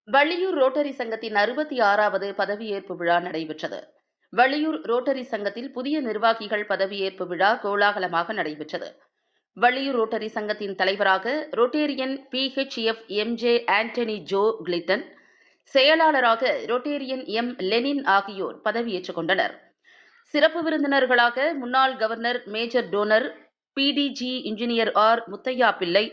Valliyur rotary சங்கத்தின் 66வது பதவியேற்பு விழா நடைபெற்றது. வள்ளியூர் ரோட்டரி சங்கத்தில் புதிய நிர்வாகிகள் பதவியேற்பு விழா கோலாகலமாக நடைபெற்றது. வள்ளியூர் ரோட்டரி சங்கத்தின் தலைவராக rotarian PHF MJ Antony Joe Clifton, செயலாளராக ரோட்டேரியன் லெனின் ஆகியோர் பதவியேற்றுக் கொண்டனர். சிறப்பு விருந்தினர்களாக முன்னாள் governor major donor, PDG engineer Muthiah Pillai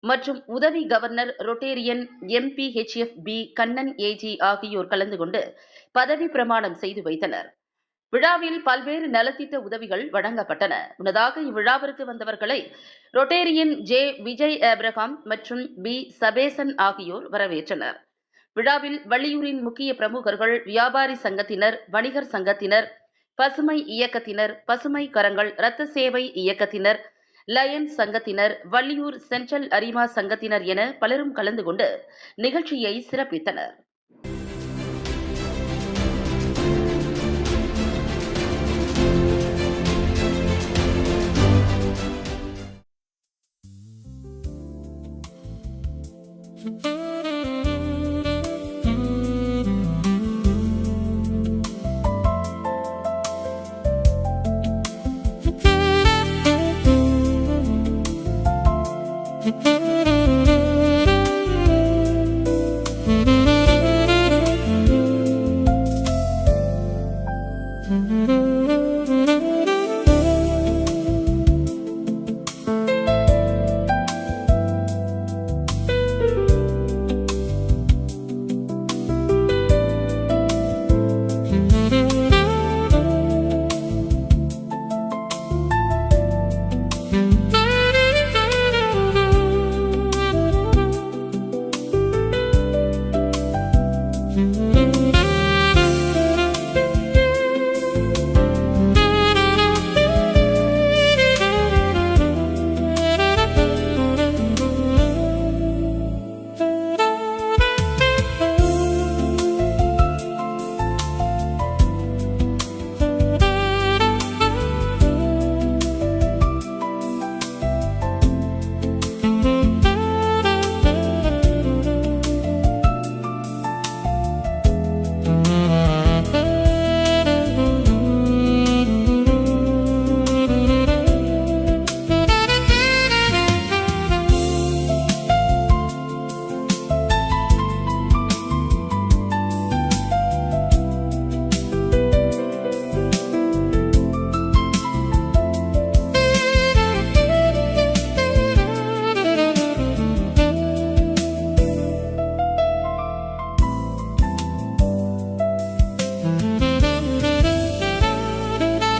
மற்றும் உதவி governor rotarian MPHFB Kannan AG ஆகியோர் கலந்து கொண்டு பதவி பிரமாணம் செய்து வைத்தனர். விழாவில் பல்வேறு நலத்திட்ட உதவிகள் வழங்கப்பட்டன. முன்னதாக இவ்விழாவிற்கு வந்தவர்களை ரொட்டேரியன் விஜய் ஆப்ரஹாம் மற்றும் சபேசன் ஆகியோர் வரவேற்றனர். விழாவில் வள்ளியூரின் முக்கிய பிரமுகர்கள், வியாபாரி சங்கத்தினர், வணிகர் சங்கத்தினர், பசுமை இயக்கத்தினர், பசுமை கரங்கள், இரத்த சேவை இயக்கத்தினர், லயன்ஸ் சங்கத்தினர், வள்ளியூர் சென்ட்ரல் அரிமா சங்கத்தினர் என பலரும் கலந்து கொண்டு நிகழ்ச்சியை சிறப்பித்தனர்.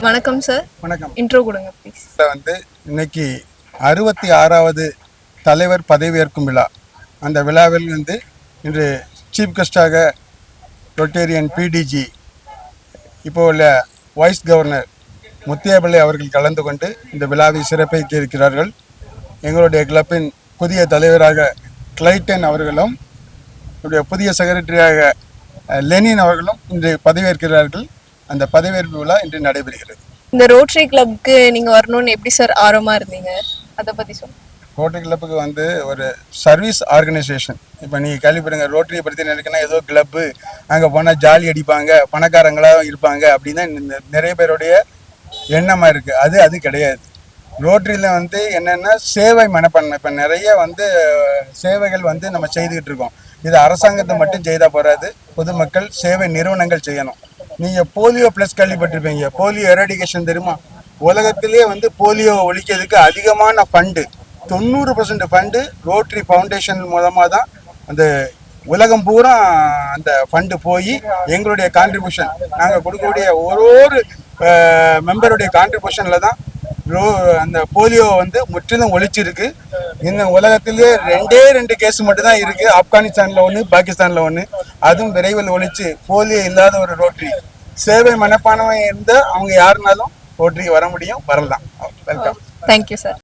வணக்கம் சார். வணக்கம். இன்ட்ரோ கொடுங்க ப்ளீஸ். இன்னைக்கு 66வது தலைவர் பதவியேற்கும் விழா. அந்த விழாவில் இன்று சீஃப் கெஸ்டாக ரொட்டேரியன் PDG இப்போ உள்ள வைஸ் கவர்னர் முத்தையா பிள்ளை அவர்கள் கலந்து கொண்டு இந்த விழாவை சிறப்பிக்க இருக்கிறார்கள். எங்களுடைய கிளப்பின் புதிய தலைவராக கிளைட்டன் அவர்களும் புதிய செக்ரட்டரியாக லெனின் அவர்களும் இன்று பதவியேற்கிறார்கள். அந்த பதவியேற்பு விழா இன்று நடைபெறுகிறது. இந்த ரோட்டரி கிளப்புக்கு நீங்க வரணும்னு எப்படி சார் ஆர்வமா இருந்தீங்க, அதை பத்தி சொல்லுங்க. ரோட்டரி கிளப்புக்கு ஒரு சர்வீஸ் ஆர்கனைசேஷன். இப்போ நீங்கள் கேள்விப்படுங்க, ரோட்டரியை பற்றி நினைக்கணும் ஏதோ கிளப்பு, அங்கே போனால் ஜாலி அடிப்பாங்க, பணக்காரங்களாக இருப்பாங்க அப்படின்னு நிறைய பேருடைய எண்ணமாக இருக்குது. அது கிடையாது. ரோட்டரியில் என்னென்னா சேவை மனப்பான்மை. இப்போ நிறைய சேவைகள் நம்ம செய்துக்கிட்டு இருக்கோம். இது அரசாங்கத்தை மட்டும் செய்தால் போகாது, பொதுமக்கள் சேவை நிறுவனங்கள் செய்யணும். நீங்கள் போலியோ ப்ளஸ் கேள்விப்பட்டிருப்பீங்க. போலியோ எராடிகேஷன் தெரியுமா? உலகத்திலே போலியோ ஒழிக்கிறதுக்கு அதிகமான ஃபண்டு 90% ஃபண்டு ரோட்டரி ஃபவுண்டேஷன் மூலமாக தான் அந்த உலகம் பூரா அந்த ஃபண்டு போய் எங்களுடைய கான்ட்ரிபியூஷன், நாங்கள் கொடுக்கக்கூடிய ஒரு மெம்பருடைய கான்ட்ரிபியூஷனில் தான் அந்த போலியோ முற்றிலும் ஒழிச்சிருக்கு. இந்த உலகத்திலே 2 கேஸ் மட்டும்தான் இருக்கு. ஆப்கானிஸ்தான்ல ஒன்று, பாகிஸ்தான்ல ஒன்று. அதுவும் விரைவில் ஒழிச்சு போலியோ இல்லாத ஒரு ரோட்டரி சேவை மனப்பான்மை இருந்தால் அவங்க யாருனாலும் ரோட்டரிக்கு வர முடியும், வரலாம். வெல்கம். Thank you sir.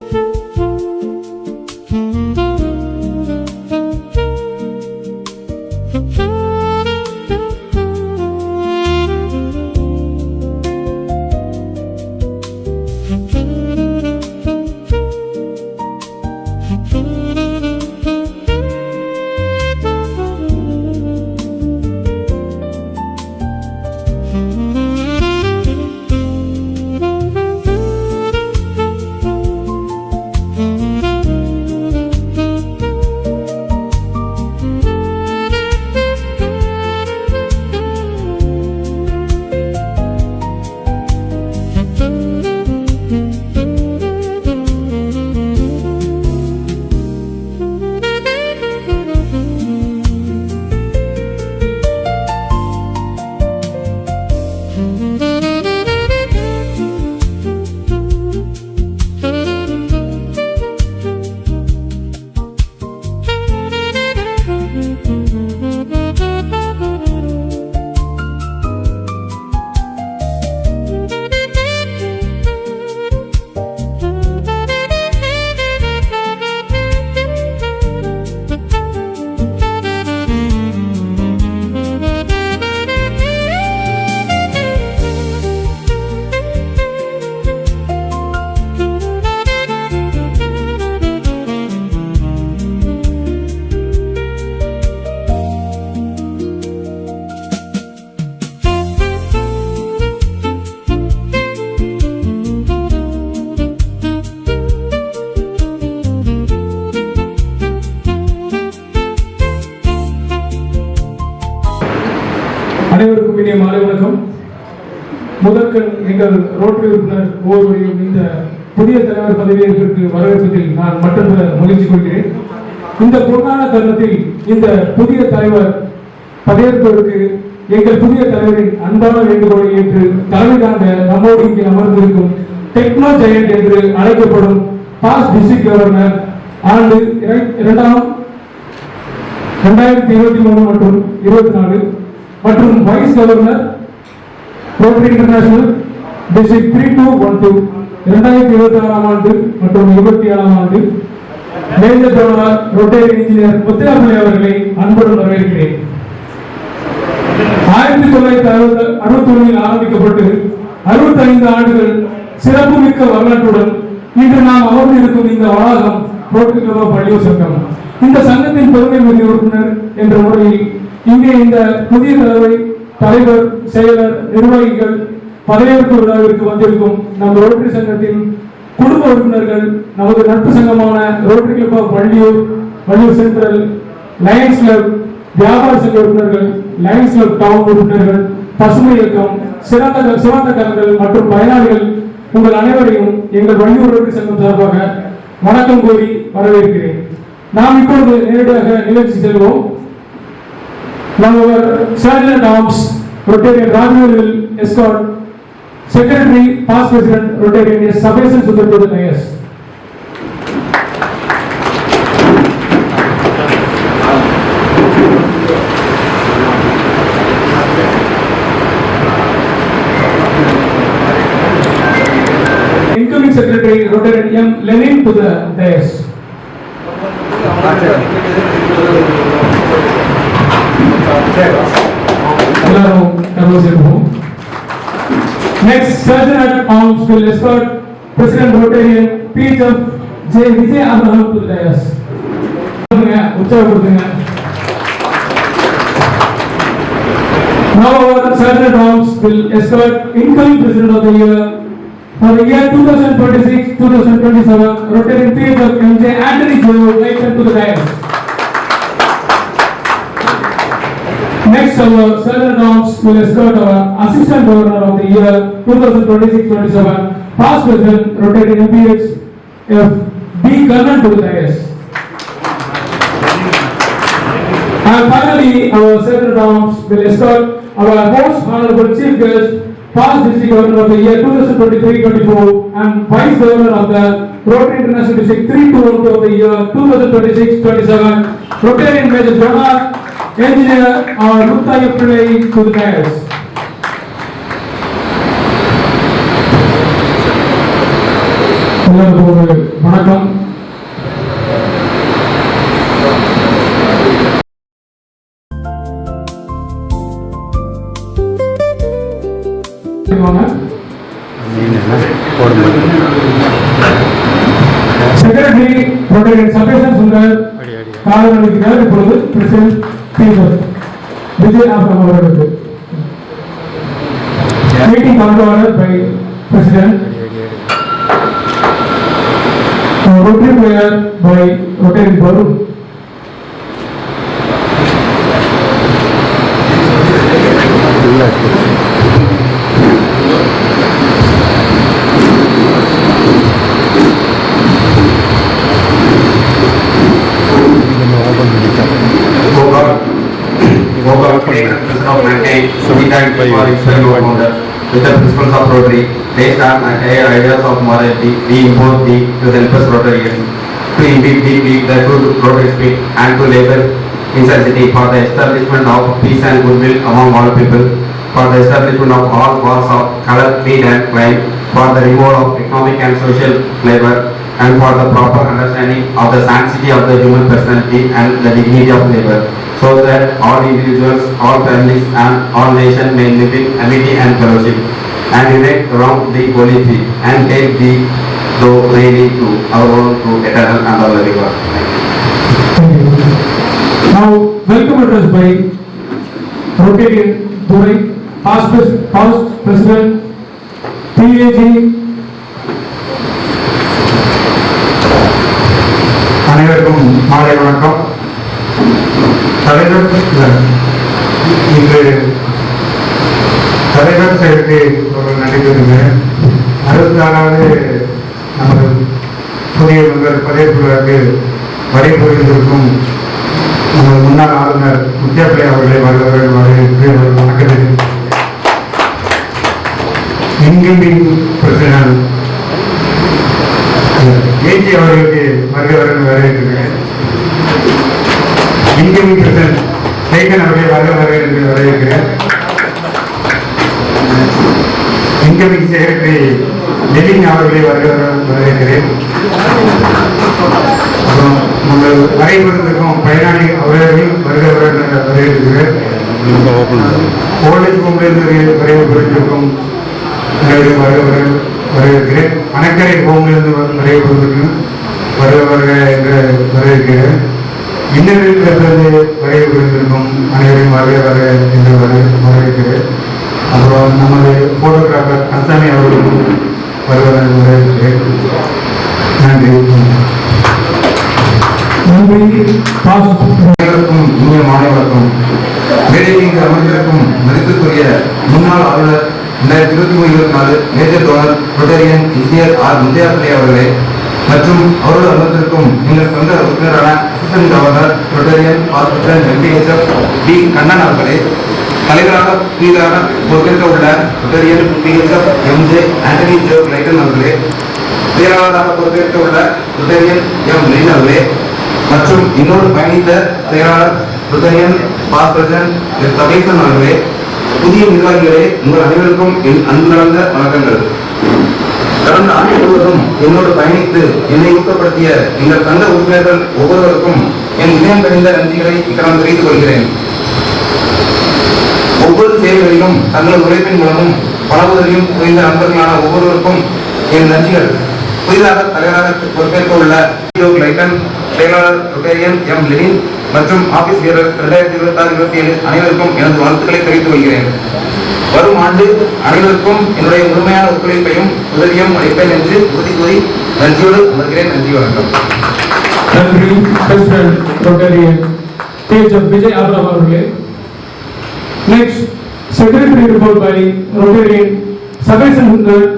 அனைவருக்கும் இனிய மாலை வணக்கம். முதற்கண் எங்கள் ரோட்டரி உறுப்பினர் ஒவ்வொருவரையும் இந்த புதிய தலைவர் பதவியேற்பிற்கு வரவேற்பதில் நான் மற்றொரு மகிழ்ச்சி கொள்கிறேன். இந்த பொன்னான தருணத்தில் இந்த புதிய தலைவர் பதவியேற்பதற்கு எங்கள் புதிய தலைவரின் அன்பான வேண்டுகோளை ஏற்று தலைமை தாங்க நம்மோடு இங்கே அமர்ந்திருக்கும் டெக்னோ ஜெயண்ட் என்று அழைக்கப்படும் பாஸ் டிஸ்ட்ரிக்ட் கவர்னர் ஆண்டு 2023 மற்றும் 24 மற்றும் vice governor Rotary International district 3212 2026 ஆண்டு மற்றும் 27 ஆண்டு major general Rotary engineer Muthuramalinga அவர்களை அன்புடன் வரவேற்கிறேன். 1961 ஆரம்பிக்கப்பட்டு 65 ஆண்டுகள் சிறப்புமிக்க வரலாற்றுடன் இன்று நாம் அமர்ந்திருக்கும் இந்த வளாகம் ரோட்டரி கிளப் ஆஃப் வள்ளியூர் சங்கம். இந்த சங்கத்தின் பெருமை மிகு உறுப்பினர் என்ற முறையில் இங்கே இந்த புதிய தலைவர், செயலர், நிர்வாகிகள் பதவியேற்பு விழாவிற்கு வந்திருக்கும் நம் ரோட்டரி சங்கத்தின் குடும்ப உறுப்பினர்கள், நமது நட்பு சங்கமான rotary club of Valliyur central, lions club, வியாபார சங்க உறுப்பினர்கள், லயன்ஸ் கிளப் டவுன் உறுப்பினர்கள், பசுமை இயக்கம், சிறந்த கரங்கள் மற்றும் பயனாளிகள் உங்கள் அனைவரையும் எங்கள் வள்ளியூர் ரோட்டரி சங்கம் சார்பாக வணக்கம் கூறி வரவேற்கிறேன். நாம் இப்பொழுது நேரடியாக நிகழ்ச்சி செல்வோம். நம்ம Sergeant Arms Rotarian Rajmul will escort Secretary, Past President Rotarian S. Sabesan Sundar to the dais. Incoming Secretary Rotarian M. Lenin to the dais. Next, Sergeant at Arms will escort President Rotarian P.H.F. J. Vijay Abraham to the dais. Now our Sergeant at Arms will escort incoming President of the year for the year 2026-2027 Rotarian P.H.F. M.J. Anthony Joe welcome to the dais. Next, our Sergeant Arms will escort our Assistant Governor of the year 2026-27, Past President Rotarian P.H.F. B. Karnan to the dais. And finally, our Sergeant Arms will escort our most honorable Chief Guest, Past District Governor of the year 2023-24 and Vice Governor of the Rotary International District 3212 of the year 2026-27, Rotarian Major General Engineer Muttaya Pillai to the dais. வணக்கம். Secretary Rotarian Sabesan Sundar காலவரைக்கிறார். இப்பொழுது president Vijay Abraham அவர்களுக்கு meeting controlled by President, Rotary prayer by Rotary Barun. With the principles of Rotary, based on higher ideas of morality, we impose thee to help us Rotarians to imbibe deeply the true Rotary spirit and to labor incessantly for the establishment of peace and goodwill among all people, for the establishment of all wars of color, creed and crime, for the removal of economic and social labor, and for the proper understanding of the sanctity of the human personality and the dignity of labor, so that all individuals, all families and all nations may live in amity and fellowship, and unite around the holy feet, and take thee though daily to our own to eternal and all living God. Now, welcome address by Rotarian Durai, Past President, PAG. அனைவருக்கும் மாலை வணக்கம். தலைவர் இன்று secretary அவர்கள் நன்றி தெரிவிக்கிறேன். 66வது நமது புதிய மெம்பர் பதவியேற்பு விழாவுக்கு வரை புரிந்திருக்கும் நமது முன்னாள் ஆளுநர் முத்தியாப்பிள்ளை அவர்களை வருகிறவர்கள் வணக்கத்தை இன்கமிங் பிரசிடென்ட் ஏஜி அவர்களுக்கு வருகிறவர்கள் வரவேற்கிறேன். இன்கமிங் பிரசிடென்ட் சேகன் அவர்களை வருகிறவர்கள் என்று வரவேற்கிறேன். இன்கமிங் செக்ரட்டரி நெலின் அவர்களை வரவேற்கிறேன். அப்புறம் உங்கள் வரைபடத்திற்கும் பயனாளி அவர்கள் வருகிறவர்கள் வரவேற்கிறேன். ஓல்டேஜ் ஹோம்லேருந்து வரைபடத்திற்கும் வருகிறவர்கள் வரவேற்கிறேன். அணக்கரை ஹோம்லேருந்து வரைபடத்திற்கும் வருகிறவர்கள் என்று வரவேற்கிறேன். இன்னரிலிருந்து வரைபடத்திற்கும் அனைவரும் வருக என்று வரவேற்கிறேன். அப்புறம் நமது போட்டோகிராஃபர் கந்தசாமி அவர்களுக்கும் வருவதற்கு வரவேற்கிறேன். நன்றி. அனைவருக்கும் இனிய மாலை வணக்கம். மேடையில் இங்கு அமர்ந்திருக்கும் மதிப்பிற்குரிய முன்னாள் ஆளுநர் 2023-24 major donor rotarian engineer R Muthiah Pillai அவர்களே மற்றும் அவரோடு அமர்ந்திருக்கும் எங்கள் சொந்த உறுப்பினரான assistant governor rotarian hospital MPSF D Kannan அவர்களே, தலைவராக புதிதாக பொறுப்பேற்க உள்ள rotarian PSF MJ Antony Joe Leighton அவர்களே, செயலாளராக பொறுப்பேற்க உள்ள ரொட்டேரியன் எம் லெயின் அவர்களே மற்றும் இன்னொரு பயணித்த செயலாளர் Rotarian past president S Sabesan அவர்களே, புதிய நிர்வாகிகளே, உங்கள் அனைவருக்கும் என் அன்பு கலந்த வணக்கங்கள். கடந்த ஆண்டு முழுவதும் என்னோடு பயணித்து என்னை ஊக்கப்படுத்திய எங்கள் சங்க உறுப்பினர்கள் ஒவ்வொருவருக்கும் என் இதயம் கணிந்த நன்றிகளை இக்கணம் தெரிவித்துக் கொள்கிறேன். ஒவ்வொரு செயல்களிலும் தங்களது உழைப்பின் மூலமும் பல உதவியும் புரிந்த நண்பர்களான ஒவ்வொருவருக்கும் என் நன்றிகள். புதிதாக தலைவராக பொறுப்பேற்க உள்ள லைட்டன், செயலாளர் ரொட்டேரியன் எம் லெனின் மற்றும் ஆபீஸ் வீரர் 2026-27 அனைவருக்கும் எனது வாழ்த்துக்களை தெரிவித்துக் கொள்கிறேன். வரும் ஆண்டு அனைவருக்கும் என்னுடைய முழுமையான ஒத்துழைப்பையும் உதவியும் அளிப்பேன் என்று உறுதி கூறி நன்றியோடு அமர்கிறேன். நன்றி, வணக்கம். நன்றி. பிரசிடென்ட் ரொட்டேரியன் தேஜப் விஜய் ஆப்ரஹாம் அவர்களே. Next secretary report by Rotarian Sabesan Sundar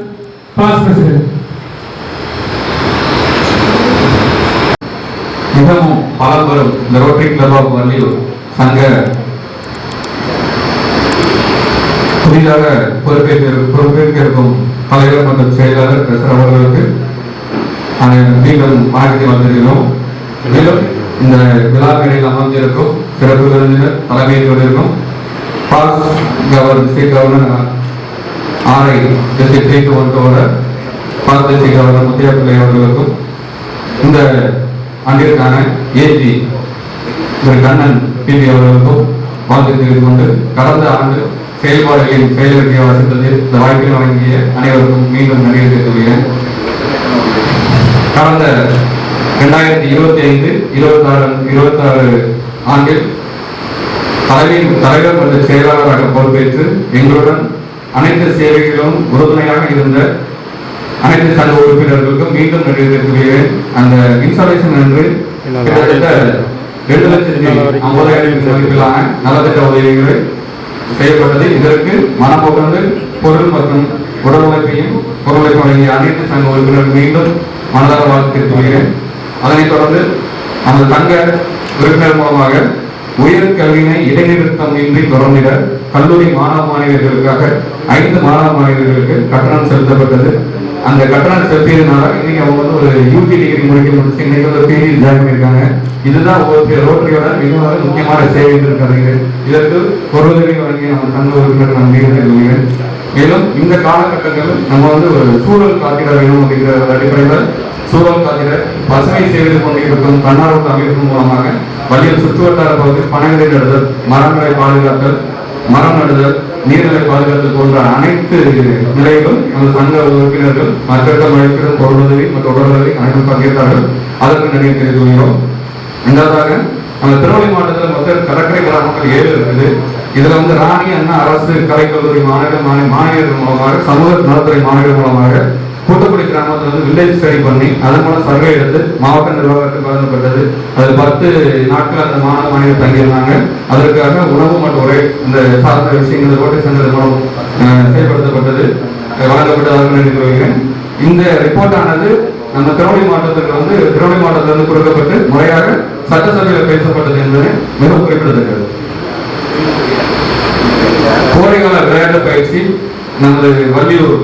past president. மிகவும் பலம்பெறும் இந்த ரோட்டரி கிளப் ஆஃப் வள்ளியூர் சங்க புதிதாக பொறுப்பேற்க இருக்கும் தலைவர் மற்றும் செயலாளர் அவர்களுக்கு மீண்டும் வணக்கத்தை வந்திருக்கிறோம். மேலும் இந்த விழா மேடையில் அமர்ந்திருக்கும் சிறப்பு விருந்தினர் தலைமையேற்றிருக்கும் past district governor RI district 3-1 past district governor Muthiah Pillai அவர்களுக்கும் இந்த ஆண்டிற்கான ஏஜி கண்ணன் பிபி அவர்களுக்கும் வாழ்த்து தெரிவித்துக் கொண்டு கடந்த ஆண்டு செயல்பாடுகளின் செயல்படுத்திய வசந்ததில் இந்த வாய்ப்பை வழங்கிய அனைவருக்கும் மீண்டும் நன்றி தெரிவித்துள்ளேன். கடந்த 2025-26 ஆண்டில் தலைவர் மற்றும் செயலாளராக பொறுப்பேற்று எங்களுடன் அனைத்து சேவைகளிலும் உறுதுணையாக இருந்த அனைத்து சங்க உறுப்பினர்களுக்கும் மீண்டும் நன்றி தெரிவித்துள்ளேன். அந்த இன்ஸ்டாலேஷன் என்று கிட்டத்தட்ட 2,50,000 மதிப்பிலான நலத்திட்ட உதவிகளை செய்யப்பட்டது. இதற்கு மனப்பொருள் பொருள் மற்றும் உடல் உழைப்பையும் பொருளையும் வழங்கிய அனைத்து சங்க உறுப்பினர்கள் மீண்டும் மனதார வாழ்த்து தெரிவித்துள்ளேன். அதனைத் தொடர்ந்து நமது சங்க உறுப்பினர் மூலமாக உயர்கல்வியினை இடைநிறுத்தம் இன்றி தொடர்ந்திட கல்லூரி மாணவ மாணவியர்களுக்காக 5 மாணவ மாணவியர்களுக்கு கட்டணம் செலுத்தப்பட்டது. அந்த கட்டணம் செலுத்தியதுனால இன்னைக்கு அவங்க ஒரு யூஜி டிகிரி முடிச்சு இன்னைக்கு ஒரு பிஜி ஜாயின் பண்ணியிருக்காங்க. இதுதான் ரோட்டரியோட மிக முக்கியமான சேவை இருக்காது. இதற்கு பொருளுதவி வழங்கிய நம்ம சங்க உறுப்பினர் நான் மீது. மேலும் இந்த காலகட்டங்கள் நம்ம ஒரு சூழல் காத்திட வேணும் அப்படிங்கிற அடிப்படையில் சூழல் காத்திட பசுமை செய்து கொண்டிருக்கும் தன்னார்வ அமைப்பு மூலமாக வள்ளியூர் சுற்றுவட்டார பகுதியில் பனைகளை நடுதல், மரங்களை பாதுகாத்தல், மரம் நடுதல், நீர்நிலை பாதுகாத்தல் போன்ற அனைத்து நிலைகளும் நமது சங்க உறுப்பினர்கள் மக்கள் மழைப்பிடும் பொருளுதவி மற்றும் உடலுதவி அனைத்தும் பங்கேற்றார்கள். அதற்கு நன்றி தெரிவித்து கொள்கிறோம். இரண்டாவதாக நம்ம திருவள்ளூர் மாவட்டத்தில் மொத்தம் கடற்கரை கிராமங்கள் 7 இருக்குது. இதுல ராணி அண்ணா அரசு கலைக்கல்லூரி மாணவியர்கள் மூலமாக, சமூக நலத்துறை மாணவியர்கள் மூலமாக கூத்தக்குடி கிராமத்தில் வந்து வில்லேஜ் ஸ்டடி பண்ணி அதன் மூலம் சர்வே எடுத்து மாவட்ட நிர்வாகத்துக்கு வழங்கப்பட்டது. அதில் 10 நாட்கள் அந்த மாணவ மாணவியர் தங்கியிருந்தாங்க. அதற்காக உணவு மற்றும் உரை இந்த சார்ந்த விஷயங்கள் ரோட்டரி சங்கத்தின் மூலம் செயல்படுத்தப்பட்டது, வழங்கப்பட்டதாக நினைத்து வருகிறேன். இந்த ரிப்போர்ட் ஆனது நம்ம திருவண்ணாமலை மாவட்டத்திற்கு வந்து திருவண்ணாமலை மாவட்டத்திலிருந்து கொடுக்கப்பட்டு முறையாக சட்டசபையில் பேசப்பட்டது என்பது மிகவும் குறிப்பிடத்தக்கது. கோடைகால விளையாட்டு பயிற்சி நமது வள்ளியூர்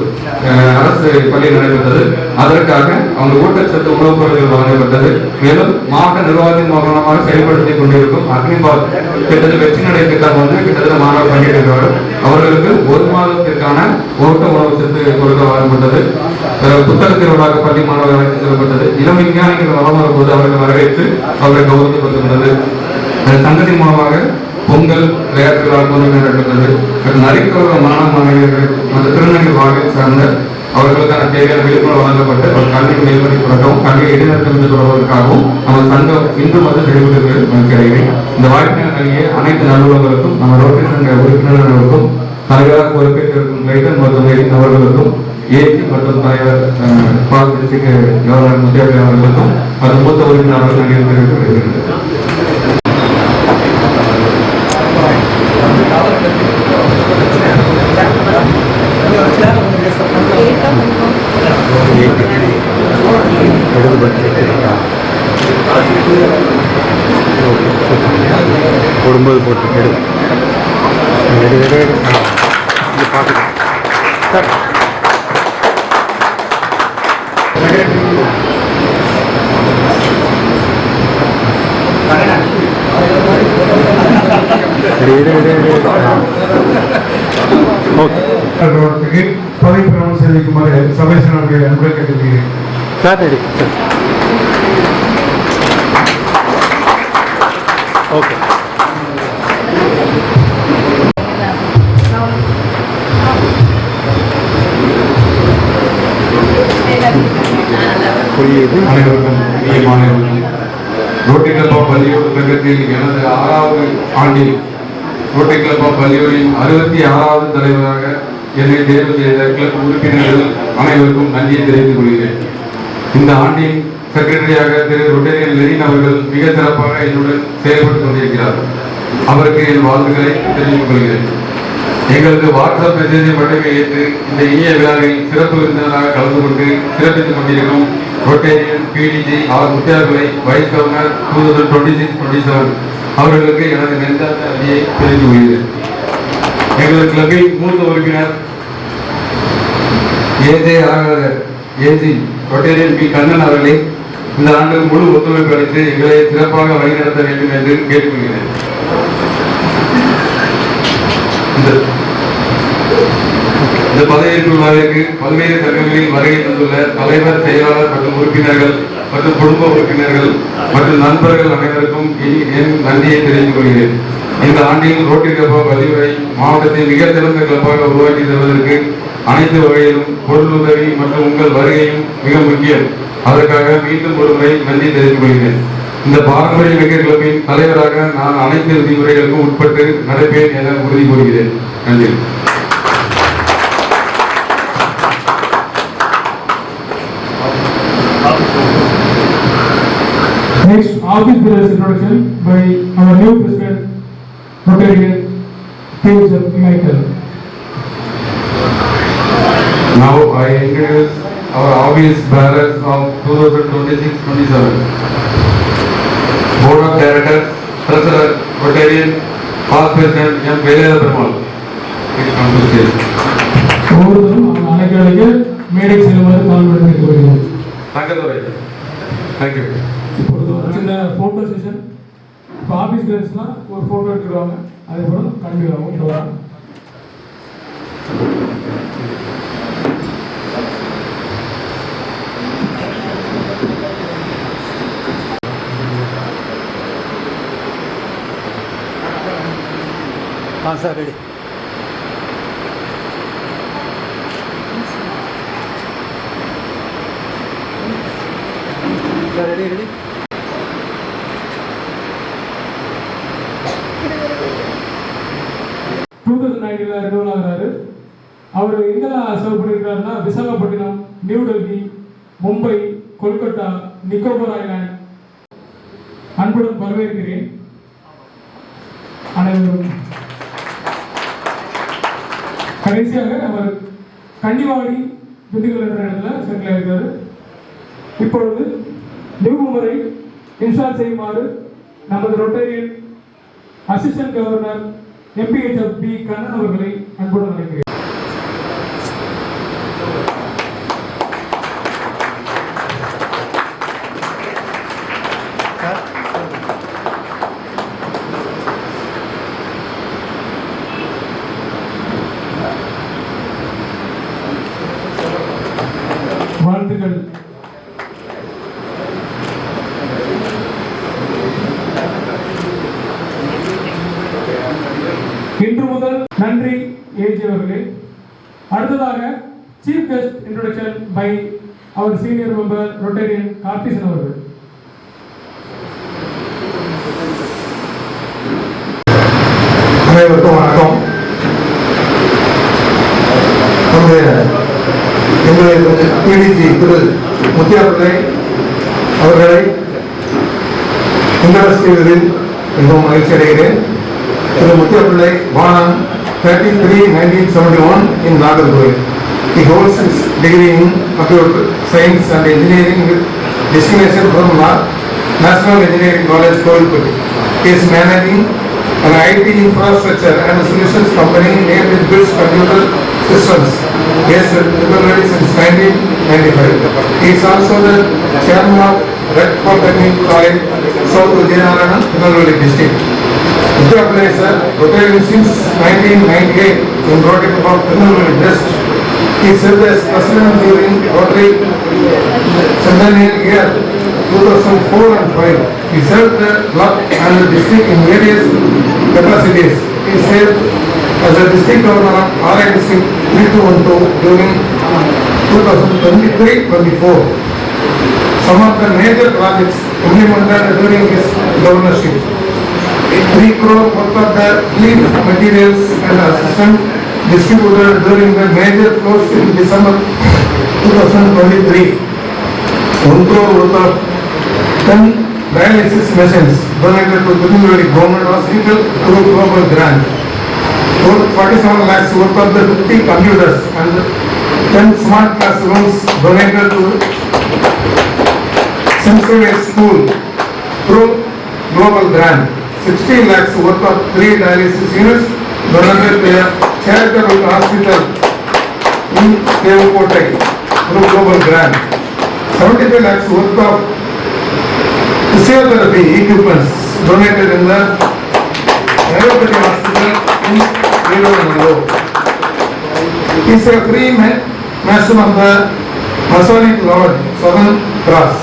அரசு பள்ளியில் நடைபெற்றது. அதற்காக அவங்க ஊட்டச்சத்து உணவுப் பொருட்கள் வழங்கப்பட்டது. மேலும் மாவட்ட நிர்வாகத்தின் மூலமாக செயல்படுத்திக் கொண்டிருக்கும் அக்னிபால் கிட்டத்தட்ட வெற்றி நடை திட்டம் வந்து கிட்டத்தட்ட மாணவர் பங்கேற்கிறார்கள். அவர்களுக்கு 1 மாதத்திற்கான ஊட்ட உணவு சத்து கொடுக்க வழங்கப்பட்டது. புத்தக திருவிழாக்கு பள்ளி மாணவர்கள் அழைத்து செல்லப்பட்டது. இளம் விஞ்ஞானிகள் வளம் வரும்போது அவர்கள் வரவேற்று அவரை கௌரவப்படுத்தப்பட்டது. சங்கத்தின் மூலமாக பொங்கல் விளையாட்டு விழா போன்றவை நடந்தது. நரிக்கோர மாணவ மாணவியர்கள் அந்த திருநங்கை வாகை சார்ந்த அவர்களுக்கான தேவையான விழிப்புணர்வு வழங்கப்பட்டு அவர் கல்வி மேல்படி தொடக்கவும் கல்வியை இடைநிறுத்தம் தொடர்வதற்காகவும் நம்ம சங்கம் இன்றும் வந்து செயல்பட்டு இந்த வாய்ப்பினை நல்கிய அனைத்து நல்வர்களுக்கும் நம்ம ரோட்டரி சங்க உறுப்பினர்களுக்கும் தலைவராக பொறுப்பேற்றிருக்கும் லைட்டன் மற்றும் அவர்களுக்கும் ஏசி மற்றும் தலைவர் பால் டிஸ்ட்ரிக்ட் கவர்னர் முத்தியாபி அவர்களுக்கும் அது மூத்த உறுப்பினர்கள் நன்றி தெரிவித்து வருகிறது. போடும்போது போட்டு எடு பார்க்கலாம் சார். பதவி பிரமாணம் செய்திக்குமாறு சபை அவர்களை அன்புடன் கேட்டுக்கொள்கிறேன். Sir ready okay. அனைவருக்கும் ரோட்டரி கிளப் ஆஃப் வள்ளியூர் சங்கத்தில் எனது 6வது ஆண்டில் ரோட்டரி கிளப் ஆஃப் வள்ளியூரின் 66வது தலைவராக என்னை தேர்வு செய்த கிளப் உறுப்பினர்கள் அனைவருக்கும் நன்றியை தெரிவித்துக் கொள்கிறேன். இந்த ஆண்டின் செக்ரட்டரியாக திரு ரொட்டேரியன் லெனின் அவர்கள் மிக சிறப்பாக என்னுடன் செயல்பட்டுக் கொண்டிருக்கிறார். அவருக்கு என் வாழ்த்துக்களை தெரிவித்துக் கொள்கிறேன். எங்களது வாட்ஸ்அப் மெசேஜை மட்டுமே ஏற்று இந்த இனிய விழாவில் சிறப்பு விருந்தினராக கலந்து கொண்டு சிறப்பித்துக் கொண்டிருக்கும் ரொட்டேரியன் பிடிஜி ஆர் முத்தியார்களை வைஸ் கவர்னர் 2026-27 அவர்களுக்கு எனது நெஞ்சார்ந்த நன்றியை தெரிவித்துக் கொள்கிறேன். எங்களது கிளப்பில் மூத்த உறுப்பினர் ஏஜி ரொட்டேரியன் பி கண்ணன் அவர்களை இந்த ஆண்டு முழு ஒத்துழைப்பு அளித்து எங்களை சிறப்பாக வழிநடத்த வேண்டும் என்று கேட்டுக்கொள்கிறேன். இந்த பதவியேற்பு விழாவிற்கு பல்வேறு சங்கங்களில் வருகை தந்துள்ள தலைவர், செயலாளர் மற்றும் உறுப்பினர்கள் மற்றும் குடும்ப உறுப்பினர்கள் மற்றும் நண்பர்கள் அனைவருக்கும் என் நன்றியை தெரிவித்துக் கொள்கிறேன். இந்த ஆண்டில் ரோட்டரி கிளப் ஆஃப் வள்ளியூரை மாவட்டத்தை மிக சிறந்த கிளப்பாக உருவாக்கி தருவதற்கு அனைத்து வகையிலும் பொருளுதவி மற்றும் உங்கள் வருகையும் மிக முக்கியம். அதற்காக மீண்டும் ஒரு முறை நன்றி தெரிவித்துக் கொள்கிறேன். இந்த பாரம்பரிய மிக கிளப்பின் தலைவராக நான் அனைத்து விதிமுறைகளுக்கும் உட்பட்டு நடப்பேன் என உறுதி கூறுகிறேன். நன்றி. Next, office bearers introduction by our new president, Rotarian T. Michael. Now I introduce our office bearers of 2026-27. Board of Directors, Treasurer, Rotarian, Past President M. Veleda Perumal. Please come to the stage. ஒவ்வொருத்தரும் அனைவருக்கு மேடை செல்லுமாறு தாழ்மையுடன் கேட்டுக்கொள்கிறோம். Thank you. இப்பொழுது ஒரு சின்ன photo session. இப்போ ஆஃபீஸ் கேர்ள்ஸ்லாம் ஒரு ஃபோட்டோ எடுத்துடுவாங்க, அதே போல் கண்டிப்பாக sir ready. Ready ready. Renewal ஆகிறாரு. அவர் எங்கெல்லாம் சர்வ் பண்ணியிருக்காருன்னா விசாகப்பட்டினம், நியூ டெல்லி, மும்பை, கொல்கத்தா, நிக்கோபர் ஐலாண்ட் அன்புடன் வரவேற்கிறேன். அனைவரும். கடைசியாக அவர் கன்னிவாடி திண்டுக்கல் என்ற இடத்துல செட்டில் ஆயிருக்காரு. இப்பொழுது நியூ மும்பரை இன்ஸ்டால் செய்யுமாறு நமது Rotarian assistant governor MPHF B Kannan அவர்களை அன்புடன் அழைக்கிறேன். வாழ்த்துக்கள். இன்று முதல் நன்றி ஏஜி அவர்களே. அடுத்ததாக சீஃப் கெஸ்ட் இன்ட்ரோடக்ஷன் பை அவர் சீனியர் மெம்பர் ரொட்டேரியன் கார்த்திசன் அவர்கள். அனைவருக்கும் வணக்கம். எங்களுடைய PDG திரு முத்தியாப்பிள்ளை அவர்களை இன்ட்ரடியூஸ் செய்வதில் மிகவும் மகிழ்ச்சி அடைகிறேன். திரு முத்தியாப்பிள்ளை born on 33/1971 in Nagarjuil. He holds his degree in Computer Science and Engineering with distinction from National Engineering College, Kovvilpatti. He is managing an IT infrastructure and solutions company named with Builds Computer Systems based in Tirunelveli since 1995. He is also the chairman of Red Polytechnic College, South Vijayanagar, Tirunelveli district. Muthiyapillai sir, retired since 1998 in Rotary Club of Tirunelveli West. He served as president during Rotary Centennial year 2004 and 5. He served the club and the district in various capacities. He served as a district governor of RI district 3212 during 2023-24. Some of the major projects implemented during his governorship: 3 crore worth of the relief materials and assistance distributed during the major flows in December 2023. 1 crore worth of 10 dialysis machines donated to Tirunelveli Government Hospital through global grant. 47 lakhs worth of the 50 computers and 10 smart classrooms donated to Central School through global grant. 60 lakhs worth of 3 dialysis units donated to a charitable hospital in Devakottai through global grant. 75 lakhs worth of physiotherapy equipments donated in the Devakottai hospital in Devakottai. He is a free mason of the Masonic Lodge, Southern Cross,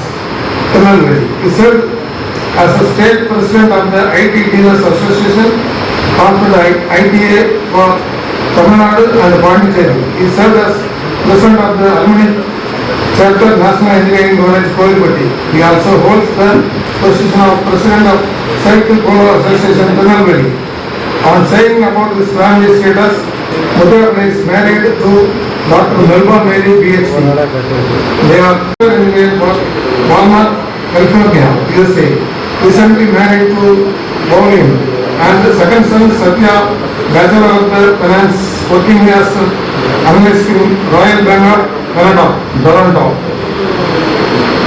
Tirunelveli. He served as a state president of the IT Dealers Association after the ITA for Tamil Nadu and Pondicherry. He served as president of the Alumni Chapter National Engineering College, Kovvilpatti. He also holds the position of president of Cycle Polo Association, Tirunelveli. On saying about his family status, Muthiyapillai is married to Dr. Melba Mary PhD. They are in Walmart, California, USA. Recently married to Pauline, and the second son Satya, Bachelor of the Finance, working as analyst in Royal Bank of Canada, Toronto.